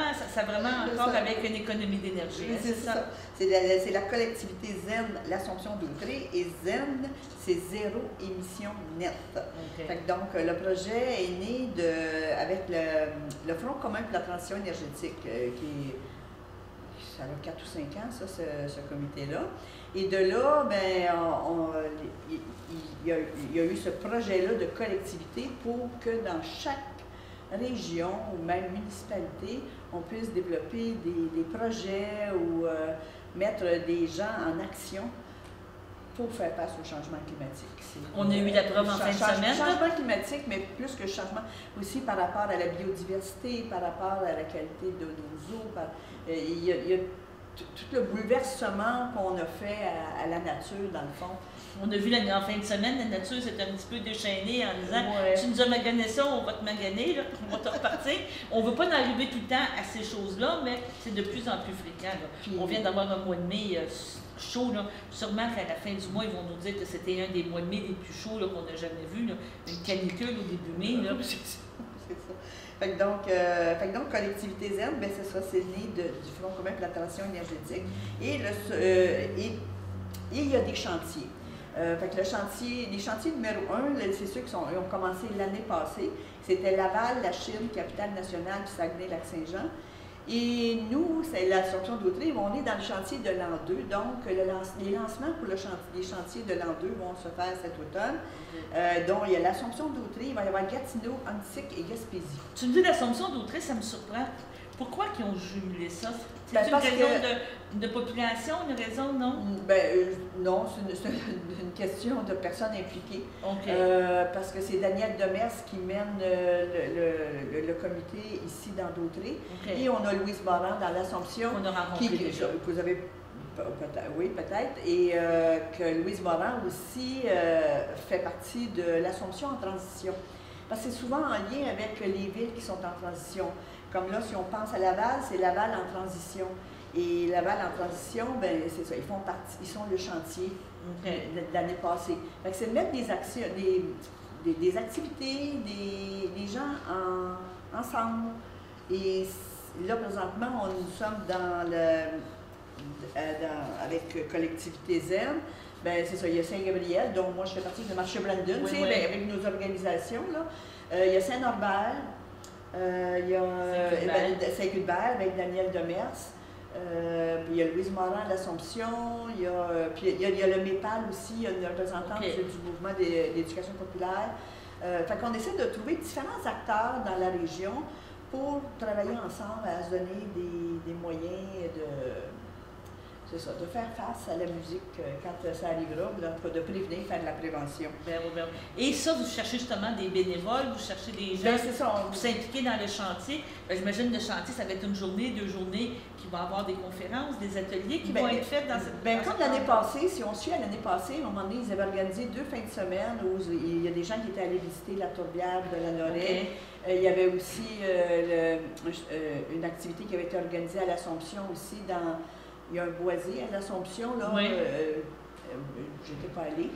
encore avec une économie d'énergie. C'est ça. C'est la collectivité zen, l'Assomption d'Auté. Et zen, c'est zéro émission nette. Fait que donc, le projet est né avec le Front commun pour la transition énergétique, ça a 4 ou 5 ans, ça, ce comité-là. Et de là, ben, il y a eu ce projet-là de collectivité pour que dans chaque région ou même municipalité, on puisse développer des projets ou mettre des gens en action pour faire face au changement climatique. On a eu la preuve en fin de semaine. Changement climatique, mais plus que changement, aussi par rapport à la biodiversité, par rapport à la qualité de nos eaux. Il y a tout le bouleversement qu'on a fait à la nature, dans le fond, On a vu en fin de semaine, la nature s'est un petit peu déchaînée en disant tu nous as magané ça, on va te maganer, là, on va te repartir. On ne veut pas en arriver tout le temps à ces choses-là, mais c'est de plus en plus fréquent. Puis, on vient d'avoir un mois de mai chaud. Là. Sûrement qu'à la fin du mois, ils vont nous dire que c'était un des mois de mai les plus chauds qu'on n'a jamais vu. Là. Une canicule au début mai. Là. C'est ça. Fait que donc, Collectivité Zen, ben c'est ça, c'est né du Front commun pour la transition énergétique. Et il y a des chantiers. Fait que les chantiers numéro 1, c'est ceux qui ont commencé l'année passée. C'était Laval, la Chine, Capitale Nationale, puis Saguenay-Lac-Saint-Jean. Et nous, c'est l'Assomption d'Autrey, on est dans le chantier de l'an 2. Donc, les lancements pour les chantiers de l'an 2 vont se faire cet automne. Donc, il y a l'Assomption d'Autrey, il va y avoir Gatineau, Antique et Gaspésie. Tu me dis l'Assomption d'Autrey, ça me surprend. Pourquoi ils ont jumelé ça? C'est une raison de population, une raison, non? Non, c'est une question de personnes impliquées. Okay. Parce que c'est Daniel Demers qui mène le comité ici dans d'Autrey. Okay. Et on a Louise Morin dans l'Assomption. On a rencontré déjà. Vous avez peut-être. Et que Louise Morin aussi fait partie de l'Assomption en transition. Parce que c'est souvent en lien avec les villes qui sont en transition. Comme là, si on pense à Laval, c'est Laval en transition. Et Laval en transition, ben c'est ça, ils sont le chantier de l'année passée. Fait que c'est de mettre des actions, des activités, des gens ensemble. Et là, présentement, nous sommes avec Collectivité Zen. Ben c'est ça, il y a Saint-Gabriel, dont moi je fais partie de Marché Brandon, avec nos organisations. Là. Il y a Saint-Norbert. Il y a Saint-Gilbert avec Daniel Demers, puis il y a Louise Morin à l'Assomption, puis il y a le MEPAL aussi, il y a une représentante du mouvement d'éducation populaire. Fait qu'on essaie de trouver différents acteurs dans la région pour travailler ensemble à se donner des moyens de faire face à la musique quand ça arrivera, de prévenir, faire de la prévention. Et ça, vous cherchez justement des bénévoles, vous cherchez des gens pour s'impliquer dans le chantier. J'imagine le chantier, ça va être une journée, 2 journées qui vont avoir des conférences, des ateliers qui vont être faits dans cette... Comme l'année passée, si on suit à l'année passée, à un moment donné, ils avaient organisé 2 fins de semaine où il y a des gens qui étaient allés visiter la tourbière de la Lorette. Il y avait aussi une activité qui avait été organisée à l'Assomption aussi Il y a un boisier à l'Assomption, là. J'étais pas allée.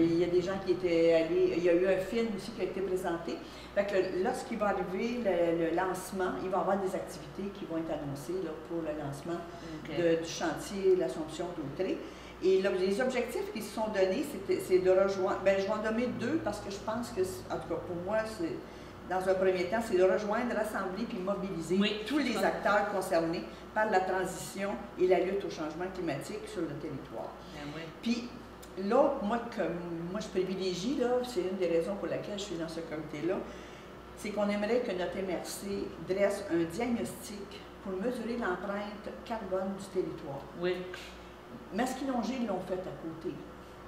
Il y a des gens qui étaient allés. Il y a eu un film aussi qui a été présenté. Fait que lorsqu'il va arriver le lancement, il va y avoir des activités qui vont être annoncées là, pour le lancement du chantier l'Assomption d'Autrey. Et les objectifs qui se sont donnés, c'est de rejoindre. Je vais en nommer 2 parce que je pense que, en tout cas pour moi, dans un premier temps, c'est de rejoindre, rassembler puis mobiliser tous les acteurs concernés par la transition et la lutte au changement climatique sur le territoire. Puis l'autre, moi, je privilégie, c'est une des raisons pour laquelle je suis dans ce comité-là, c'est qu'on aimerait que notre MRC dresse un diagnostic pour mesurer l'empreinte carbone du territoire. Masquinongé, ils l'ont fait à côté.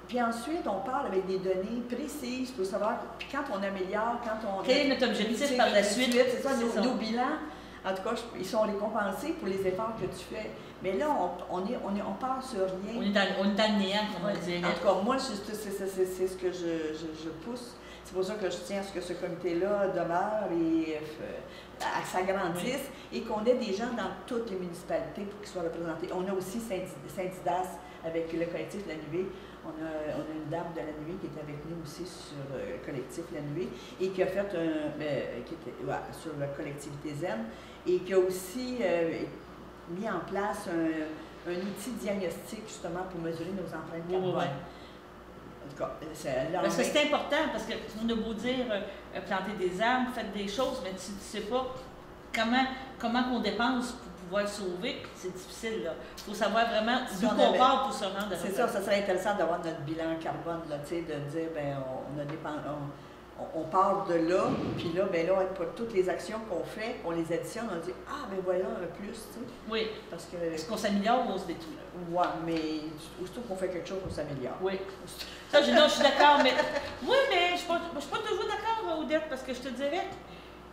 Puis ensuite, on parle avec des données précises pour savoir, puis quand on améliore, quand on... Quel est notre objectif par la suite? C'est ça, nos bilans, en tout cas, ils sont récompensés pour les efforts que tu fais. Mais là, on part sur rien. On est dans le néant, comme on dit. En tout cas, moi, c'est ce que je pousse. C'est pour ça que je tiens à ce que ce comité-là demeure et s'agrandisse et qu'on ait des gens dans toutes les municipalités pour qu'ils soient représentés. On a aussi Saint-Didas avec le collectif La Nuée. On a une dame de La Nuée qui est avec nous aussi sur le collectif La Nuée et qui a fait sur la collectivité Zen et qui a aussi mis en place un outil diagnostic justement pour mesurer nos empreintes carbone. En tout cas, c'est important parce qu'on a beau dire planter des arbres, faites des choses, mais tu ne sais pas comment on dépense pour pouvoir sauver, c'est difficile. Il faut savoir vraiment d'où on part pour se rendre à c'est ça serait intéressant d'avoir notre bilan carbone, là, de dire, on part de là, puis là, pour toutes les actions qu'on fait, on les additionne, on dit, voilà un plus, tu sais. Oui, parce que... Est-ce qu'on s'améliore ou on se détruit? Oui, mais aussitôt qu'on fait quelque chose, on s'améliore. Oui. Ça, je suis d'accord, mais... Oui, mais je ne suis pas toujours d'accord, Odette, parce que je te dirais,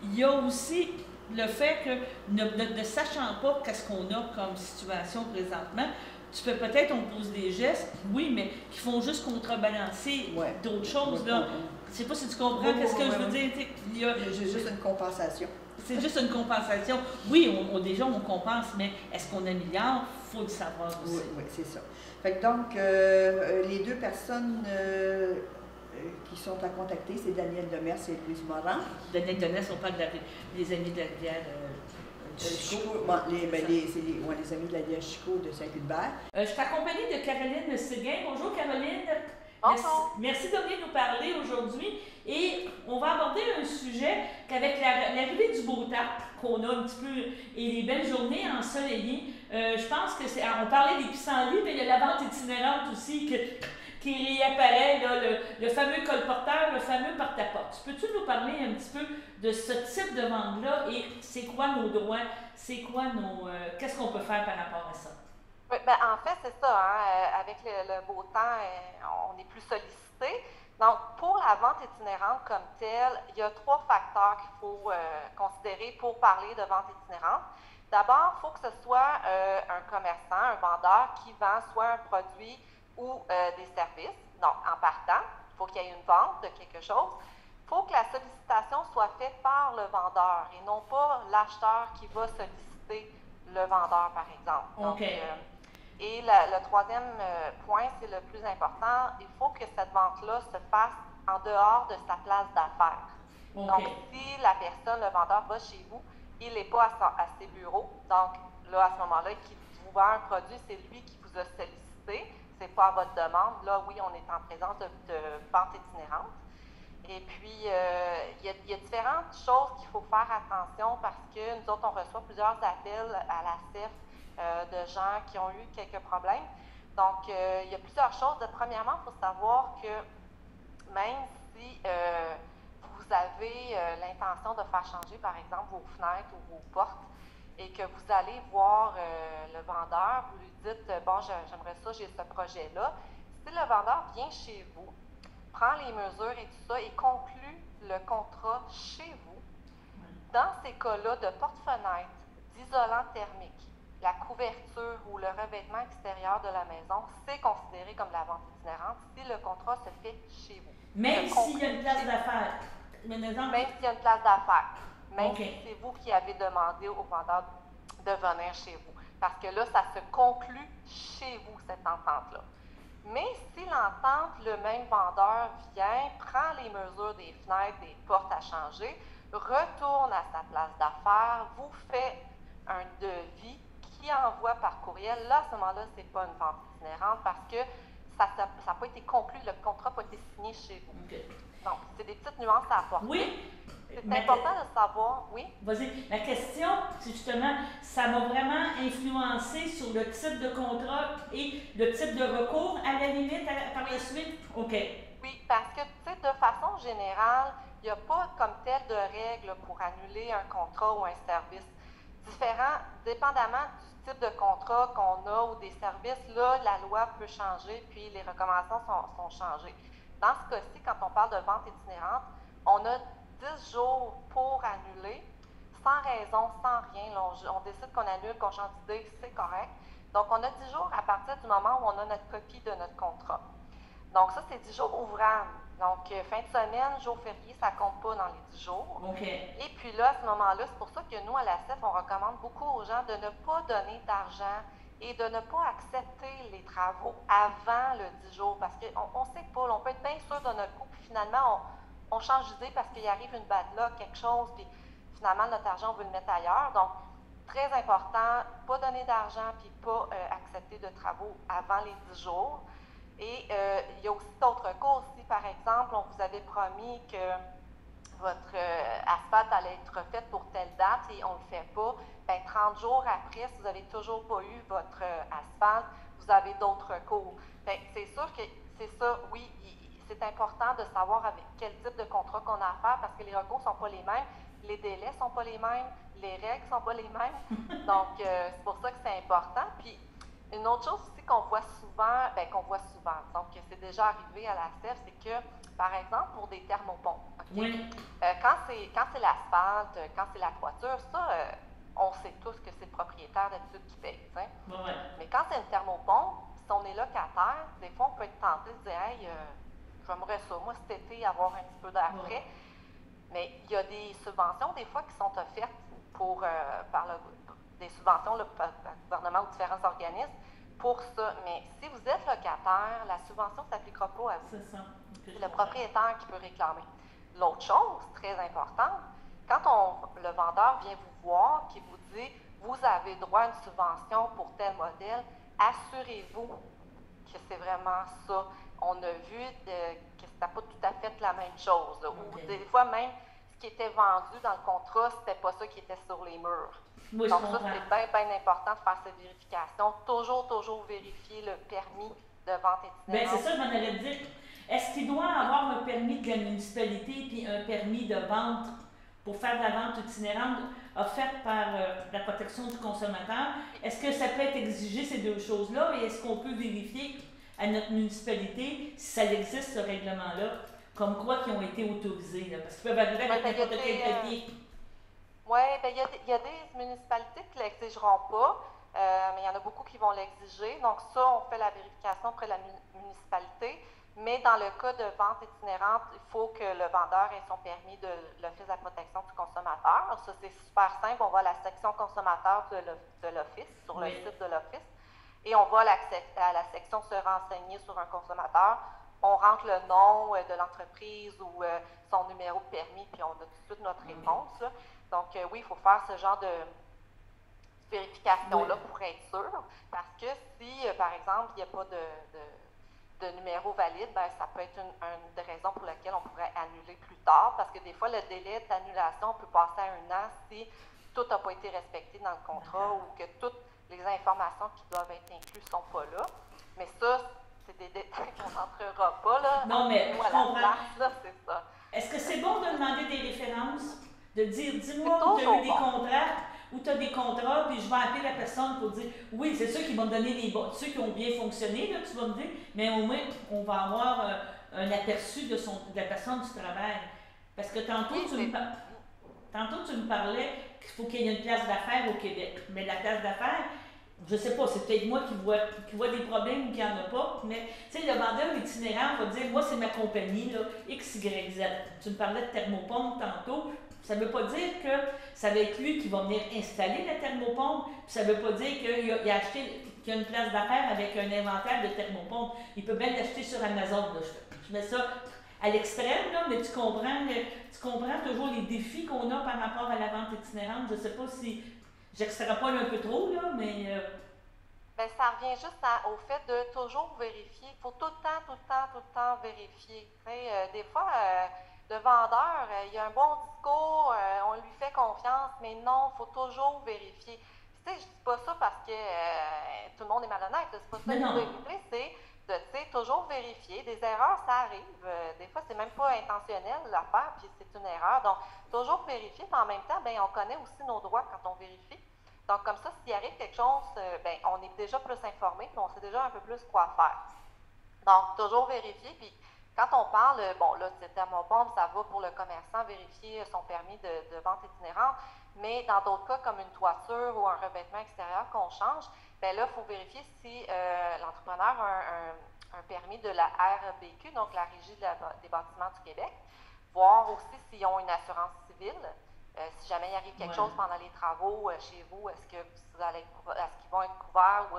il y a aussi le fait que, ne sachant pas qu'est-ce qu'on a comme situation présentement, tu peux peut-être, on pose des gestes, oui, mais qui font juste contrebalancer d'autres choses, là. Je sais pas si tu comprends qu'est-ce que je veux dire. J'ai juste une compensation. C'est juste une compensation. Oui, déjà, on compense, mais est-ce qu'on améliore? Il faut le savoir aussi. Oui, c'est ça. Fait que donc, les deux personnes qui sont à contacter, c'est Daniel Demers et Louise Morin. Daniel Demers, on parle des Amis de la rivière Chico. Les Amis de la rivière Chico de Saint-Hubert. Je suis accompagnée de Caroline Séguin. Bonjour, Caroline. Merci de venir nous parler aujourd'hui. Et on va aborder un sujet qu'avec l'arrivée du beau temps qu'on a un petit peu et les belles journées ensoleillées, je pense que c'est. On parlait des pissenlits, mais il y a la vente itinérante aussi qui réapparaît, là, le fameux colporteur, le fameux porte-à-porte. Peux-tu nous parler un petit peu de ce type de vente-là et c'est quoi nos droits, c'est quoi qu'est-ce qu'on peut faire par rapport à ça? Oui, ben, en fait, c'est ça. Hein, avec le beau temps, on est plus sollicité. Donc, pour la vente itinérante comme telle, il y a 3 facteurs qu'il faut considérer pour parler de vente itinérante. D'abord, il faut que ce soit un commerçant, un vendeur qui vend soit un produit ou des services. Donc, en partant, il faut qu'il y ait une vente de quelque chose. Il faut que la sollicitation soit faite par le vendeur et non pas l'acheteur qui va solliciter le vendeur, par exemple. Donc, et le troisième point, c'est le plus important, il faut que cette vente-là se fasse en dehors de sa place d'affaires. Donc, si la personne, le vendeur, va chez vous, il n'est pas à ses bureaux. Donc, là, à ce moment-là, qu'il vous vend un produit, c'est lui qui vous a sollicité. Ce n'est pas à votre demande. Là, oui, on est en présence de vente itinérante. Et puis, il y a différentes choses qu'il faut faire attention parce que nous autres, on reçoit plusieurs appels à la CEF de gens qui ont eu quelques problèmes. Donc, il y a plusieurs choses. Premièrement, il faut savoir que même si vous avez l'intention de faire changer, par exemple, vos fenêtres ou vos portes, et que vous allez voir le vendeur, vous lui dites « Bon, j'aimerais ça, j'ai ce projet-là ». Si le vendeur vient chez vous, prend les mesures et tout ça et conclut le contrat chez vous, dans ces cas-là de porte-fenêtre, d'isolant thermique, la couverture ou le revêtement extérieur de la maison, c'est considéré comme la vente itinérante si le contrat se fait chez vous. Même s'il y a une place d'affaires. Même s'il y a une place d'affaires. Même si c'est vous qui avez demandé au vendeur de venir chez vous. Parce que là, ça se conclut chez vous, cette entente-là. Mais si l'entente, le même vendeur vient, prend les mesures des fenêtres, des portes à changer, retourne à sa place d'affaires, vous fait un devis qui envoie par courriel, là, à ce moment-là, ce n'est pas une vente itinérante parce que ça n'a pas été conclu, le contrat n'a pas été signé chez vous. Donc, c'est des petites nuances à apporter. Oui. C'est important de savoir, oui. Vas-y. La question, c'est justement, ça m'a vraiment influencé sur le type de contrat et le type de recours à la limite par la suite. OK. Oui, parce que, tu sais, de façon générale, il n'y a pas comme telle de règle pour annuler un contrat ou un service. Dépendamment du type de contrat qu'on a ou des services, là, la loi peut changer, puis les recommandations sont changées. Dans ce cas-ci, quand on parle de vente itinérante, on a 10 jours pour annuler, sans raison, sans rien. Là, on décide qu'on annule, qu'on change d'idée, c'est correct. Donc, on a 10 jours à partir du moment où on a notre copie de notre contrat. Donc, ça, c'est 10 jours ouvrables. Donc, fin de semaine, jour férié, ça ne compte pas dans les 10 jours. Et puis là, à ce moment-là, c'est pour ça que nous, à la CEF, on recommande beaucoup aux gens de ne pas donner d'argent et de ne pas accepter les travaux avant le 10 jours. Parce qu'on ne sait pas, on peut être bien sûr de notre coup, puis finalement, on change d'idée parce qu'il arrive une bad luck, quelque chose, puis finalement, notre argent, on veut le mettre ailleurs. Donc, très important, pas donner d'argent, puis pas accepter de travaux avant les 10 jours. Et il y a aussi d'autres causes. Si, par exemple, on vous avait promis que votre asphalte allait être faite pour telle date et on ne le fait pas, bien, 30 jours après, si vous n'avez toujours pas eu votre asphalte, vous avez d'autres cours. Bien, c'est sûr que c'est ça, oui, c'est important de savoir avec quel type de contrat qu'on a à faire parce que les recours ne sont pas les mêmes, les délais ne sont pas les mêmes, les règles ne sont pas les mêmes. Donc, c'est pour ça que c'est important. Puis, une autre chose aussi qu'on voit souvent, donc c'est déjà arrivé à la CEF, c'est que, par exemple, pour des thermopompes, quand c'est l'asphalte, quand c'est la toiture, ça, on sait tous que c'est le propriétaire d'habitude qui paye. Ouais. Mais quand c'est une thermopompe, si on est locataire, des fois, on peut être tenté de dire « Hey, j'aimerais ça, moi, cet été, avoir un petit peu d'air frais. » Mais il y a des subventions, des fois, qui sont offertes par des subventions par le gouvernement ou différents organismes pour ça. Mais si vous êtes locataire, la subvention ne s'appliquera pas à vous. C'est ça. C'est le propriétaire qui peut réclamer. L'autre chose, très importante, quand le vendeur vient vous voir, qui vous dit « Vous avez droit à une subvention pour tel modèle », assurez-vous que c'est vraiment ça. On a vu que ce n'était pas tout à fait la même chose. Ou des fois même, ce qui était vendu dans le contrat, c'était pas ça qui était sur les murs. Oui, donc ça, c'est bien important de faire cette vérification. Toujours vérifier le permis de vente itinérante. Bien, c'est ça, je m'en allais te dire. Est-ce qu'il doit avoir un permis de la municipalité puis un permis de vente pour faire de la vente itinérante offerte par la protection du consommateur? Est-ce que ça peut être exigé, ces deux choses-là, et est-ce qu'on peut vérifier à notre municipalité si ça existe, ce règlement-là, comme quoi qui ont été autorisés? Là? Parce qu'ils peuvent arriver avec n'importe quel papier. Oui, bien, il y a des municipalités qui ne l'exigeront pas, mais il y en a beaucoup qui vont l'exiger. Donc ça, on fait la vérification auprès de la municipalité. Mais dans le cas de vente itinérante, il faut que le vendeur ait son permis de l'Office de la protection du consommateur. Alors ça, c'est super simple. On va à la section consommateur de l'Office, sur le site de l'Office, et on va à la section se renseigner sur un consommateur. On rentre le nom de l'entreprise ou son numéro de permis, puis on a tout de suite notre réponse. Là. Donc oui, il faut faire ce genre de vérification-là pour être sûr. Parce que si, par exemple, il n'y a pas de numéro valide, ben, ça peut être une des raisons pour laquelle on pourrait annuler plus tard, parce que des fois, le délai d'annulation peut passer à 1 an si tout n'a pas été respecté dans le contrat ou que toutes les informations qui doivent être incluses ne sont pas là. Mais ça, c'est des détails qu'on n'entrera pas, là. Non, mais nous, à la place, là, c'est ça. Est-ce que c'est bon de demander des références? De dire, dis-moi où tu as eu des contrats, où tu as des contrats, puis je vais appeler la personne pour dire, oui, c'est ceux qui vont me donner ceux qui ont bien fonctionné, là, tu vas me dire, mais au moins, on va avoir un aperçu de la personne du travail. Parce que tantôt, tu me parlais qu'il faut qu'il y ait une place d'affaires au Québec. Mais la place d'affaires, je ne sais pas, c'est peut-être moi qui vois des problèmes ou qui n'en a pas, mais tu sais, le vendeur itinérant va dire, moi, c'est ma compagnie, là, X, Y, Z. Tu me parlais de thermopompe tantôt. Ça ne veut pas dire que ça va être lui qui va venir installer la thermopompe, puis ça ne veut pas dire qu'il y a une place d'affaires avec un inventaire de thermopompe. Il peut bien l'acheter sur Amazon. Là. Je mets ça à l'extrême, là, mais tu comprends toujours les défis qu'on a par rapport à la vente itinérante. Je ne sais pas si j'extrapole un peu trop, là, mais... Bien, ça revient juste au fait de toujours vérifier. Il faut tout le temps vérifier. Des fois... le vendeur, il a un bon discours, on lui fait confiance, mais non, il faut toujours vérifier. Tu sais, je dis pas ça parce que tout le monde est malhonnête, c'est pas ça que je veux éviter, c'est de toujours vérifier. Des erreurs, ça arrive. Des fois, c'est même pas intentionnel l'affaire, puis c'est une erreur. Donc, toujours vérifier, puis en même temps, bien, on connaît aussi nos droits quand on vérifie. Donc, comme ça, s'il arrive quelque chose, bien, on est déjà plus informé, puis on sait déjà un peu plus quoi faire. Donc, toujours vérifier, puis quand on parle, bon là, c'est thermopompe, ça va pour le commerçant vérifier son permis de vente itinérante, mais dans d'autres cas, comme une toiture ou un revêtement extérieur qu'on change, bien là, il faut vérifier si l'entrepreneur a un permis de la RBQ, donc la Régie des bâtiments du Québec, voir aussi s'ils ont une assurance civile. Si jamais il arrive quelque chose pendant les travaux chez vous, est-ce qu'ils vont être couverts ou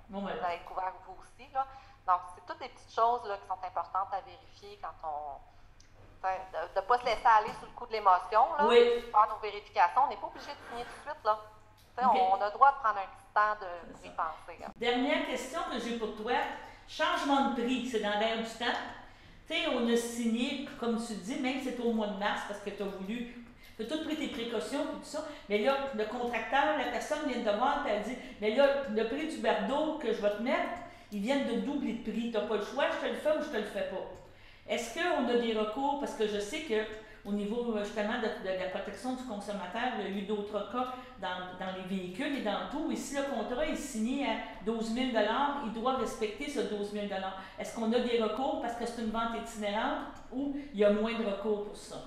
vous allez être couverts vous aussi, là? Donc, c'est toutes des petites choses là, qui sont importantes à vérifier quand de ne pas se laisser aller sous le coup de l'émotion. Faire nos vérifications, on n'est pas obligé de signer tout de suite. Là. On a le droit de prendre un petit temps de y penser. Là. Dernière question que j'ai pour toi. Changement de prix, c'est dans l'air du temps. Tu sais, on a signé, comme tu dis, même si c'est au mois de mars, parce que tu as voulu, tu as tout pris tes précautions et tout ça, mais là, le contracteur, la personne vient de voir, elle dit, mais là, le prix du bardeau que je vais te mettre, ils viennent de doubler de prix. Tu n'as pas le choix, je te le fais ou je te le fais pas. Est-ce qu'on a des recours? Parce que je sais qu'au niveau justement de la protection du consommateur, il y a eu d'autres cas dans les véhicules et dans tout. Et si le contrat est signé à 12 000 il doit respecter ce 12 000 Est-ce qu'on a des recours parce que c'est une vente itinérante ou il y a moins de recours pour ça?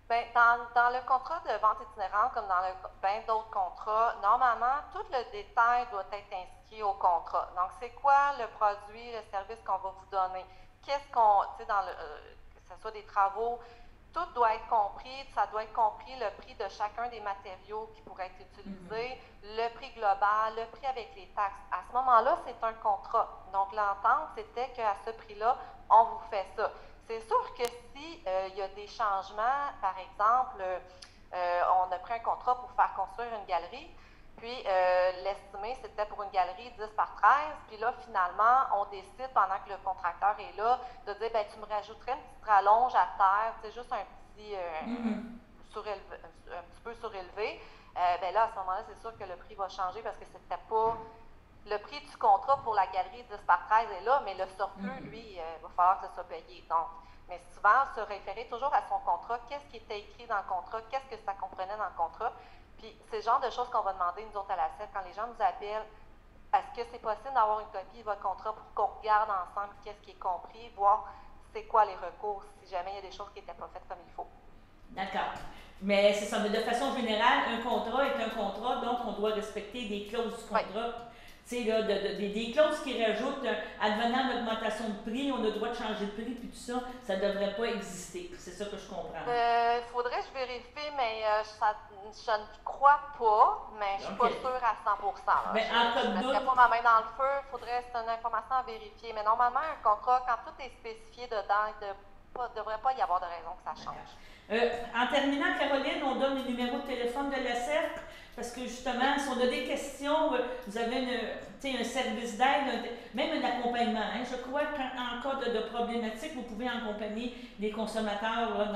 Bien, dans le contrat de vente itinérante, comme dans bien d'autres contrats, normalement, tout le détail doit être inscrit au contrat. Donc, c'est quoi le produit, le service qu'on va vous donner? Qu'est-ce qu'on, tu sais, que ce soit des travaux, tout doit être compris. Ça doit être compris le prix de chacun des matériaux qui pourraient être utilisés, le prix global, le prix avec les taxes. À ce moment-là, c'est un contrat. Donc, l'entente, c'était qu'à ce prix-là, on vous fait ça. C'est sûr que si il y a des changements, par exemple, on a pris un contrat pour faire construire une galerie, puis l'estimé, c'était pour une galerie 10 par 13, puis là, finalement, on décide, pendant que le contracteur est là, de dire, bien, tu me rajouterais une petite rallonge à terre, c'est juste un petit, un petit peu surélevé. Bien là, à ce moment-là, c'est sûr que le prix va changer parce que c'était pas... Le prix du contrat pour la galerie 10 par 13 est là, mais le surplus, lui, il va falloir que ça soit payé. Donc, mais souvent, se référer toujours à son contrat, qu'est-ce qui était écrit dans le contrat, qu'est-ce que ça comprenait dans le contrat. Puis, c'est le genre de choses qu'on va demander, nous autres, à la SEP, quand les gens nous appellent, est-ce que c'est possible d'avoir une copie de votre contrat pour qu'on regarde ensemble qu'est-ce qui est compris, voir c'est quoi les recours, si jamais il y a des choses qui n'étaient pas faites comme il faut. D'accord. Mais c'est ça, mais de façon générale, un contrat est un contrat, donc on doit respecter des clauses du contrat. Oui. Tu sais, là, des clauses qui rajoutent, advenant l'augmentation de prix, on a le droit de changer de prix, puis tout ça, ça ne devrait pas exister. C'est ça que je comprends. Il faudrait que je vérifie, mais je ne crois pas, mais je ne suis pas sûre à 100%. Mais en cas de doute... Je ne mettrais pas ma main dans le feu, c'est une information à vérifier. Mais normalement, un contrat, quand tout est spécifié dedans, il ne devrait pas y avoir de raison que ça change. En terminant, Caroline, on donne les numéros de téléphone de la SEP. Parce que justement, si on a des questions, vous avez un service d'aide, même un accompagnement. Hein. Je crois qu'en cas de problématique, vous pouvez accompagner les consommateurs là,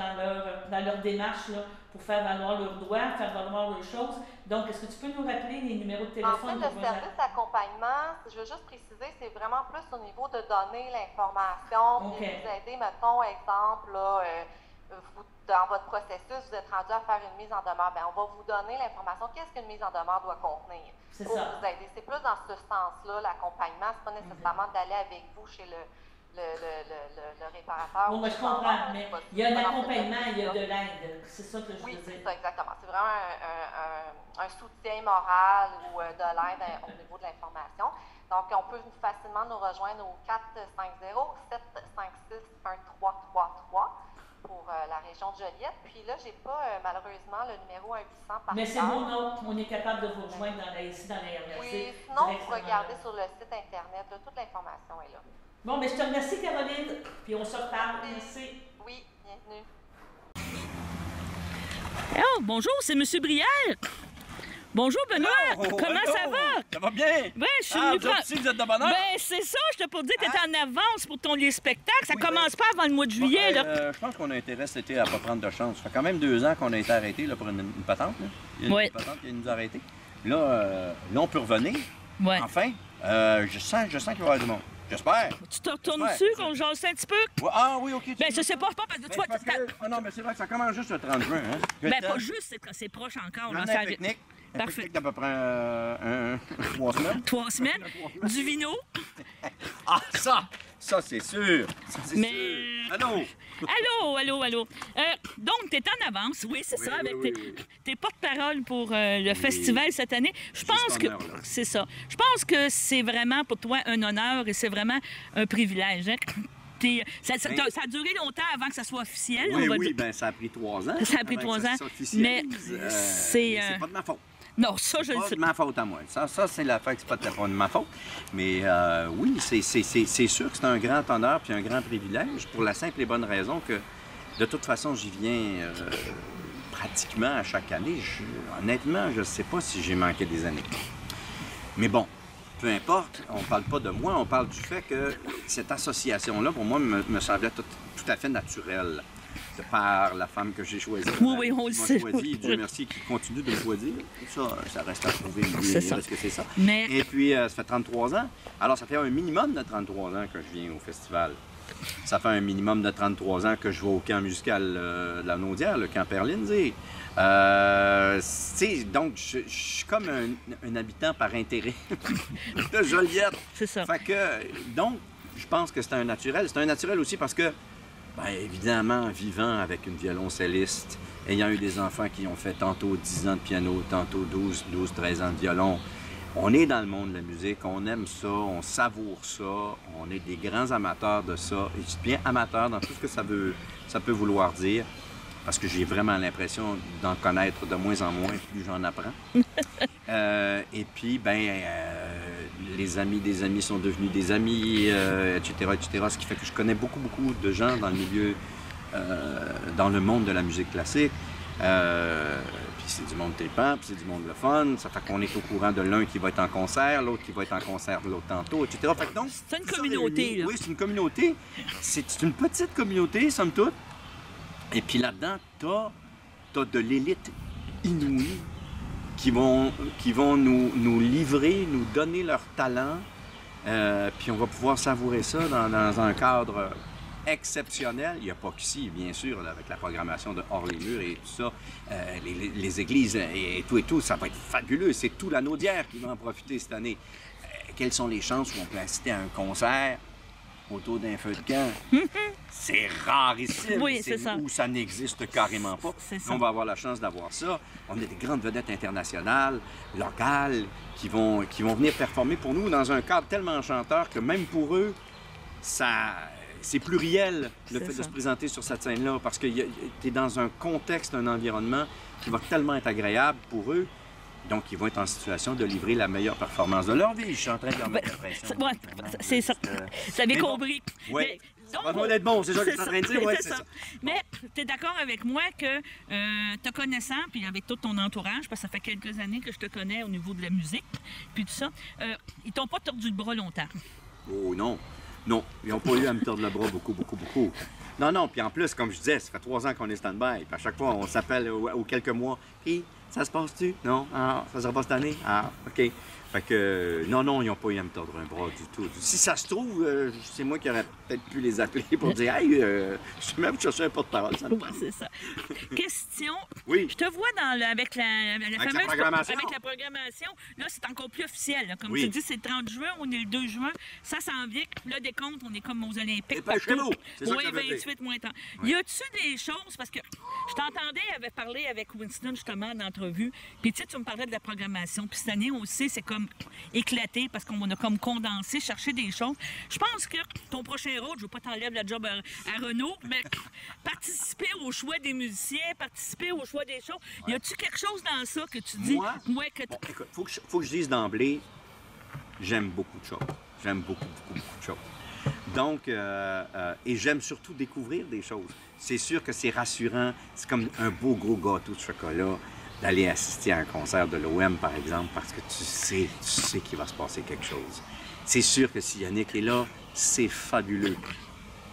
dans leur démarche là, pour faire valoir leurs droits, faire valoir leurs choses. Donc, est-ce que tu peux nous rappeler les numéros de téléphone? En fait, le service d'accompagnement, je veux juste préciser, c'est vraiment plus au niveau de donner l'information, puis vous aider, mettons, exemple, là, dans votre processus, vous êtes rendu à faire une mise en demeure, bien, on va vous donner l'information, qu'est-ce qu'une mise en demeure doit contenir pour vous aider. C'est plus dans ce sens-là, l'accompagnement, c'est pas nécessairement d'aller avec vous chez le réparateur. Bon, je comprends, mais il y a un accompagnement, il y a de l'aide, c'est ça que je veux dire. Oui, c'est ça, exactement. C'est vraiment un soutien moral ou de l'aide au niveau de l'information. Donc, on peut facilement nous rejoindre au 450-756-1333 pour la région de Joliette. Puis là, je n'ai pas malheureusement le numéro 1-800 par mais c'est bon, non? On est capable de vous rejoindre ici dans la RMC. Oui, sinon, vous regardez sur le site Internet, là, toute l'information est là. Bon, mais je te remercie, Caroline, puis on se reparle. Merci. Oui, bienvenue. Oh, bonjour, c'est M. Brière. Bonjour, Benoît. Comment ça va? Ça va bien? Ben, je suis venue prendre... vous êtes de bonne heure? Ben, c'est ça, je te pour dire que tu étais en avance pour ton spectacle. Ça commence pas avant le mois de juillet, là. Je pense qu'on a intérêt cet été à ne pas prendre de chance. Ça fait quand même 2 ans qu'on a été arrêtés là, pour une patente. Là. Il y a une patente qui nous a arrêtés. Là, on peut revenir. Ouais. Enfin, je sens qu'il va y avoir du monde. J'espère. Tu te retournes dessus, qu'on jase un petit peu? Ouais, ah oui, OK. Ben, je sais pas parce que tu vois... non, mais c'est vrai que ça commence juste le 30 juin. Hein? Ben, pas juste, c'est proche encore. Là, un pique-nique. Parfait. D'à peu près 3 semaines. 3 semaines. Du vino. Ah, ça c'est sûr. Ça, c'est mais... sûr. Allô. Donc, tu es en avance, oui, c'est ça, avec tes porte-parole pour le festival cette année. Je pense que c'est ça. Je pense que c'est vraiment pour toi un honneur et c'est vraiment un privilège. Hein? Ça a duré longtemps avant que ça soit officiel. Oui, ben ça a pris 3 ans. Ça a pris 3 ans. Mais c'est pas de ma faute. Non, ça, je le sais. C'est pas de ma faute à moi. Ça c'est l'affaire que c'est pas de ma faute. Mais oui, c'est sûr que c'est un grand honneur puis un grand privilège pour la simple et bonne raison que, de toute façon, j'y viens pratiquement à chaque année. Honnêtement, je ne sais pas si j'ai manqué des années. Mais bon, peu importe, on ne parle pas de moi, on parle du fait que cette association-là, pour moi, me semblait tout à fait naturelle. De par la femme que j'ai choisie. Oui, on le sait. Choisi, Dieu merci, qui continue de me choisir. Ça reste à prouver. Est-ce que c'est ça? Mais... Et puis, ça fait 33 ans. Alors, ça fait un minimum de 33 ans que je viens au festival. Ça fait un minimum de 33 ans que je vais au camp musical de la Naudière, le camp Perlindsay. Donc, je suis comme un habitant par intérêt de Joliette. C'est ça. Fait que, donc, je pense que c'est un naturel. C'est un naturel aussi parce que Bien, évidemment, vivant avec une violoncelliste, ayant eu des enfants qui ont fait tantôt 10 ans de piano, tantôt 12, 13 ans de violon. On est dans le monde de la musique, on aime ça, on savoure ça, on est des grands amateurs de ça. Et je dis bien amateur dans tout ce que ça peut vouloir dire, parce que j'ai vraiment l'impression d'en connaître de moins en moins, plus j'en apprends. Et puis, les amis des amis sont devenus des amis, etc., etc. Ce qui fait que je connais beaucoup de gens dans le milieu, dans le monde de la musique classique. Puis c'est du monde tripant, puis c'est du monde le fun. Ça fait qu'on est au courant de l'un qui va être en concert, l'autre qui va être en concert de l'autre tantôt, etc. Fait que donc, c'est une communauté, là. Oui, c'est une communauté. C'est une petite communauté, somme toute. Et puis là-dedans, t'as de l'élite inouïe qui vont nous livrer, nous donner leur talent. Puis on va pouvoir savourer ça dans un cadre exceptionnel. Il n'y a pas qu'ici, bien sûr, là, avec la programmation de Hors les murs et tout ça, les églises et tout, ça va être fabuleux. C'est tout la Naudière qui va en profiter cette année. Quelles sont les chances où on peut assister à un concert autour d'un feu de camp? C'est rarissime. Oui, c'est ça. Où ça n'existe carrément pas. On va avoir la chance d'avoir ça. On a des grandes vedettes internationales, locales, qui vont venir performer pour nous dans un cadre tellement enchanteur que même pour eux, c'est pluriel, le fait de se présenter sur cette scène-là, parce que tu es dans un contexte, un environnement qui va tellement être agréable pour eux. Donc, ils vont être en situation de livrer la meilleure performance de leur vie. Je suis en train de leur mettre la pression. C'est ça. Vous avez compris. Oui. Ça va d'être bon, c'est ça que je suis en train de dire. Oui, c'est ça. Mais tu es d'accord avec moi que te connaissant, puis avec tout ton entourage, parce que ça fait quelques années que je te connais au niveau de la musique, puis tout ça, ils t'ont pas tordu le bras longtemps. Oh non. Non, ils n'ont pas eu à me tordre le bras beaucoup. Non, puis en plus, comme je disais, ça fait 3 ans qu'on est stand-by. Puis à chaque fois, on s'appelle aux quelques mois. Puis, ça se passe-tu? Non? Ah, ça sera pas cette année? Ah, OK. Fait que, non, ils n'ont pas eu à me tordre un bras du tout. Si ça se trouve, c'est moi qui aurais peut-être pu les appeler pour dire « Hey, je suis même chercher un porte-parole. » c'est ça. Question. Oui. Je te vois avec la fameuse programmation. Avec la programmation. Là, c'est encore plus officiel. Là. Comme oui. tu dis, c'est le 30 juin, on est le 2 juin. Ça s'en vient. Là, des comptes, on est comme aux Olympiques. C'est ça oui, 28 moins temps. Oui. Y a-tu des choses, parce que je t'entendais parler avec Winston justement d'entrevue, puis tu sais, tu me parlais de la programmation. Puis cette année aussi, c'est comme éclaté parce qu'on a comme condensé, cherché des choses. Je pense que ton prochain rôle, je veux pas t'enlèver la job à Renaud, mais participer au choix des musiciens, participer au choix des choses. Y a-tu quelque chose dans ça que tu dis? Moi, écoute, faut que je dise d'emblée, j'aime beaucoup de choses. J'aime beaucoup de choses. Donc, et j'aime surtout découvrir des choses. C'est sûr que c'est rassurant. C'est comme un beau gros gâteau de chocolat d'aller assister à un concert de l'OM, par exemple, parce que tu sais qu'il va se passer quelque chose. C'est sûr que si Yannick est là, c'est fabuleux.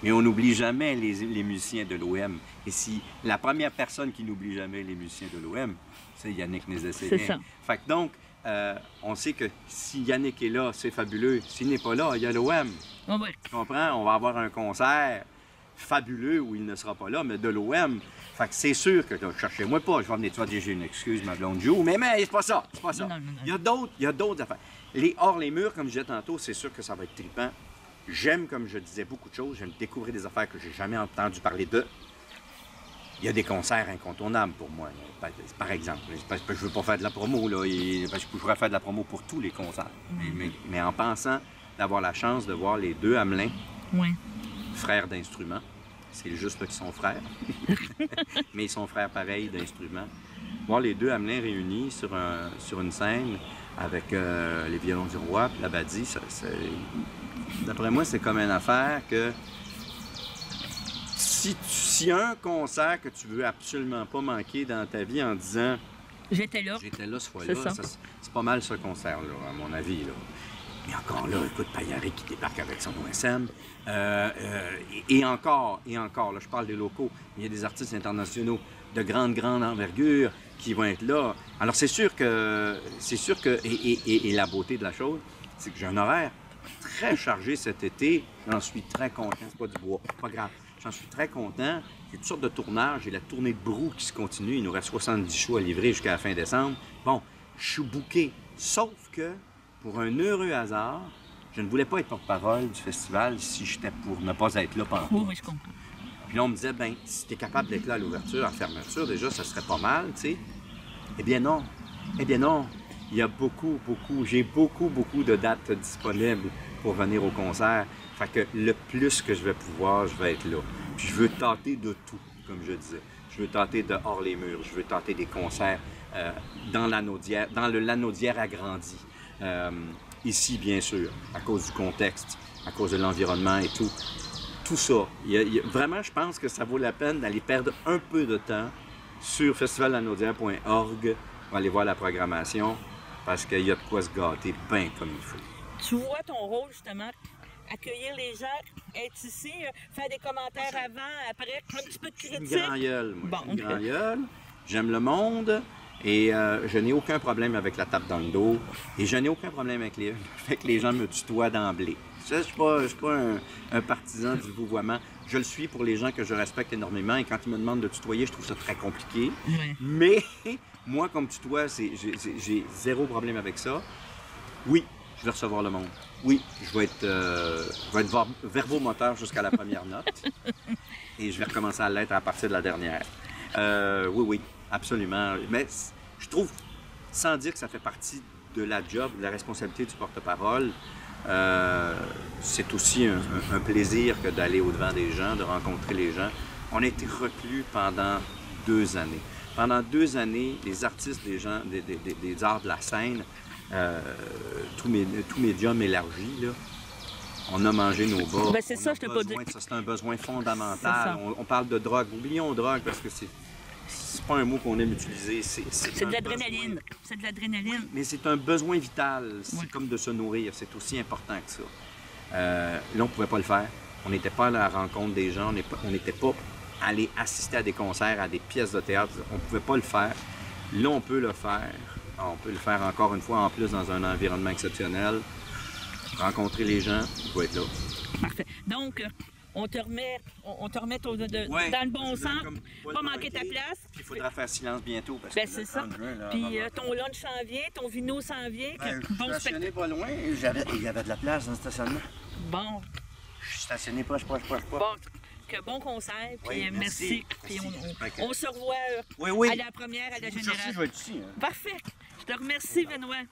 Mais on n'oublie jamais les musiciens de l'OM. Et si la première personne qui n'oublie jamais les musiciens de l'OM, c'est Yannick Nézet-Séguin. C'est ça. Fait que donc, on sait que si Yannick est là, c'est fabuleux. S'il n'est pas là, il y a l'OM. Oh oui. Tu comprends? On va avoir un concert fabuleux où il ne sera pas là, mais de l'OM. Fait que c'est sûr que cherchez-moi pas. Je vais venir, tu vas dire, j'ai une excuse, ma blonde joue. Mais c'est pas ça. C'est pas ça. Non. Il y a d'autres affaires. Hors les murs, comme je disais tantôt, c'est sûr que ça va être trippant. J'aime, comme je disais, beaucoup de choses. J'aime découvrir des affaires que j'ai jamais entendu parler d'eux. Il y a des concerts incontournables pour moi, là. Par exemple. Parce que je ne veux pas faire de la promo, là, parce que je pourrais faire de la promo pour tous les concerts. Mais en pensant d'avoir la chance de voir les deux Hamelin, frères d'instruments. C'est juste là qu'ils sont frères. Mais ils sont frères pareils d'instruments. Voir les deux Hamelin réunis sur une scène avec les violons du roi et la badie, d'après moi, c'est comme une affaire que si y a un concert que tu veux absolument pas manquer dans ta vie en disant j'étais là ce fois-là, c'est pas mal ce concert-là, à mon avis. Là. Et encore là, écoute, Payaré qui débarque avec son OSM. Et encore, là, je parle des locaux. Il y a des artistes internationaux de grande envergure qui vont être là. Alors, c'est sûr que et la beauté de la chose, c'est que j'ai un horaire très chargé cet été. J'en suis très content. C'est pas du bois, pas grave. J'en suis très content. Il y a toutes sortes de tournages. J'ai la tournée de Brou qui se continue. Il nous reste 70 shows à livrer jusqu'à la fin décembre. Bon, je suis booké. Sauf que, pour un heureux hasard, je ne voulais pas être porte-parole du festival si j'étais pour ne pas être là pendant. Oui, je comprends. Puis là, on me disait, ben si tu es capable d'être là à l'ouverture, à la fermeture, déjà, ça serait pas mal, tu sais. Eh bien non. Eh bien non. Il y a j'ai beaucoup de dates disponibles pour venir au concert. Fait que le plus que je vais pouvoir, je vais être là. Puis je veux tâter de tout, comme je disais. Je veux tâter de hors les murs, je veux tâter des concerts dans le Lanaudière agrandi. Ici, bien sûr, à cause du contexte, à cause de l'environnement et tout. Tout ça. Vraiment, je pense que ça vaut la peine d'aller perdre un peu de temps sur festivallanaudière.org pour aller voir la programmation, parce qu'il y a de quoi se gâter bien comme il faut. Tu vois ton rôle, justement, accueillir les gens, être ici, faire des commentaires avant, après, un petit peu de critique. Je suis une grand gueule, moi. Je suis une grand gueule. J'aime le monde et je n'ai aucun problème avec la tape dans le dos et je n'ai aucun problème avec les gens me tutoient d'emblée. Je ne suis pas un partisan du vouvoiement. Je le suis pour les gens que je respecte énormément et quand ils me demandent de tutoyer, je trouve ça très compliqué. Oui. Mais moi, comme tutoie, j'ai zéro problème avec ça. Oui, je vais recevoir le monde. Oui, je vais être verbomoteur jusqu'à la première note et je vais recommencer à l'être à partir de la dernière. Oui, absolument. Mais je trouve, sans dire que ça fait partie de la job, de la responsabilité du porte-parole, c'est aussi un plaisir que d'aller au-devant des gens, de rencontrer les gens. On a été reclus pendant 2 années. Pendant 2 années, les artistes des arts de la scène, tous médiums élargis, là, on a mangé nos bas. Ben c'est ça, je t'ai pas dit. C'est un besoin fondamental. On parle de drogue. Oublions drogue parce que c'est pas un mot qu'on aime utiliser. C'est de l'adrénaline. C'est de l'adrénaline. Mais c'est un besoin vital. C'est comme de se nourrir. C'est aussi important que ça. Là, on ne pouvait pas le faire. On n'était pas à la rencontre des gens. On n'était pas allé assister à des concerts, à des pièces de théâtre. On ne pouvait pas le faire. Là, on peut le faire. On peut le faire encore une fois, en plus, dans un environnement exceptionnel. Rencontrer les gens, il faut être là. Parfait. Donc, on te remet dans le bon sens, pas manquer ta place. Il faudra faire silence bientôt. Parce que c'est ça. Puis ton lunch s'en vient, ton vino s'en vient. Je suis stationné pas loin. Il y avait de la place dans le stationnement. Bon. Je suis stationné proche. Bon, que bon concert, puis merci. Puis on se revoit à la première, à la générale. Je vais être ici. Parfait. Je te remercie, Benoît.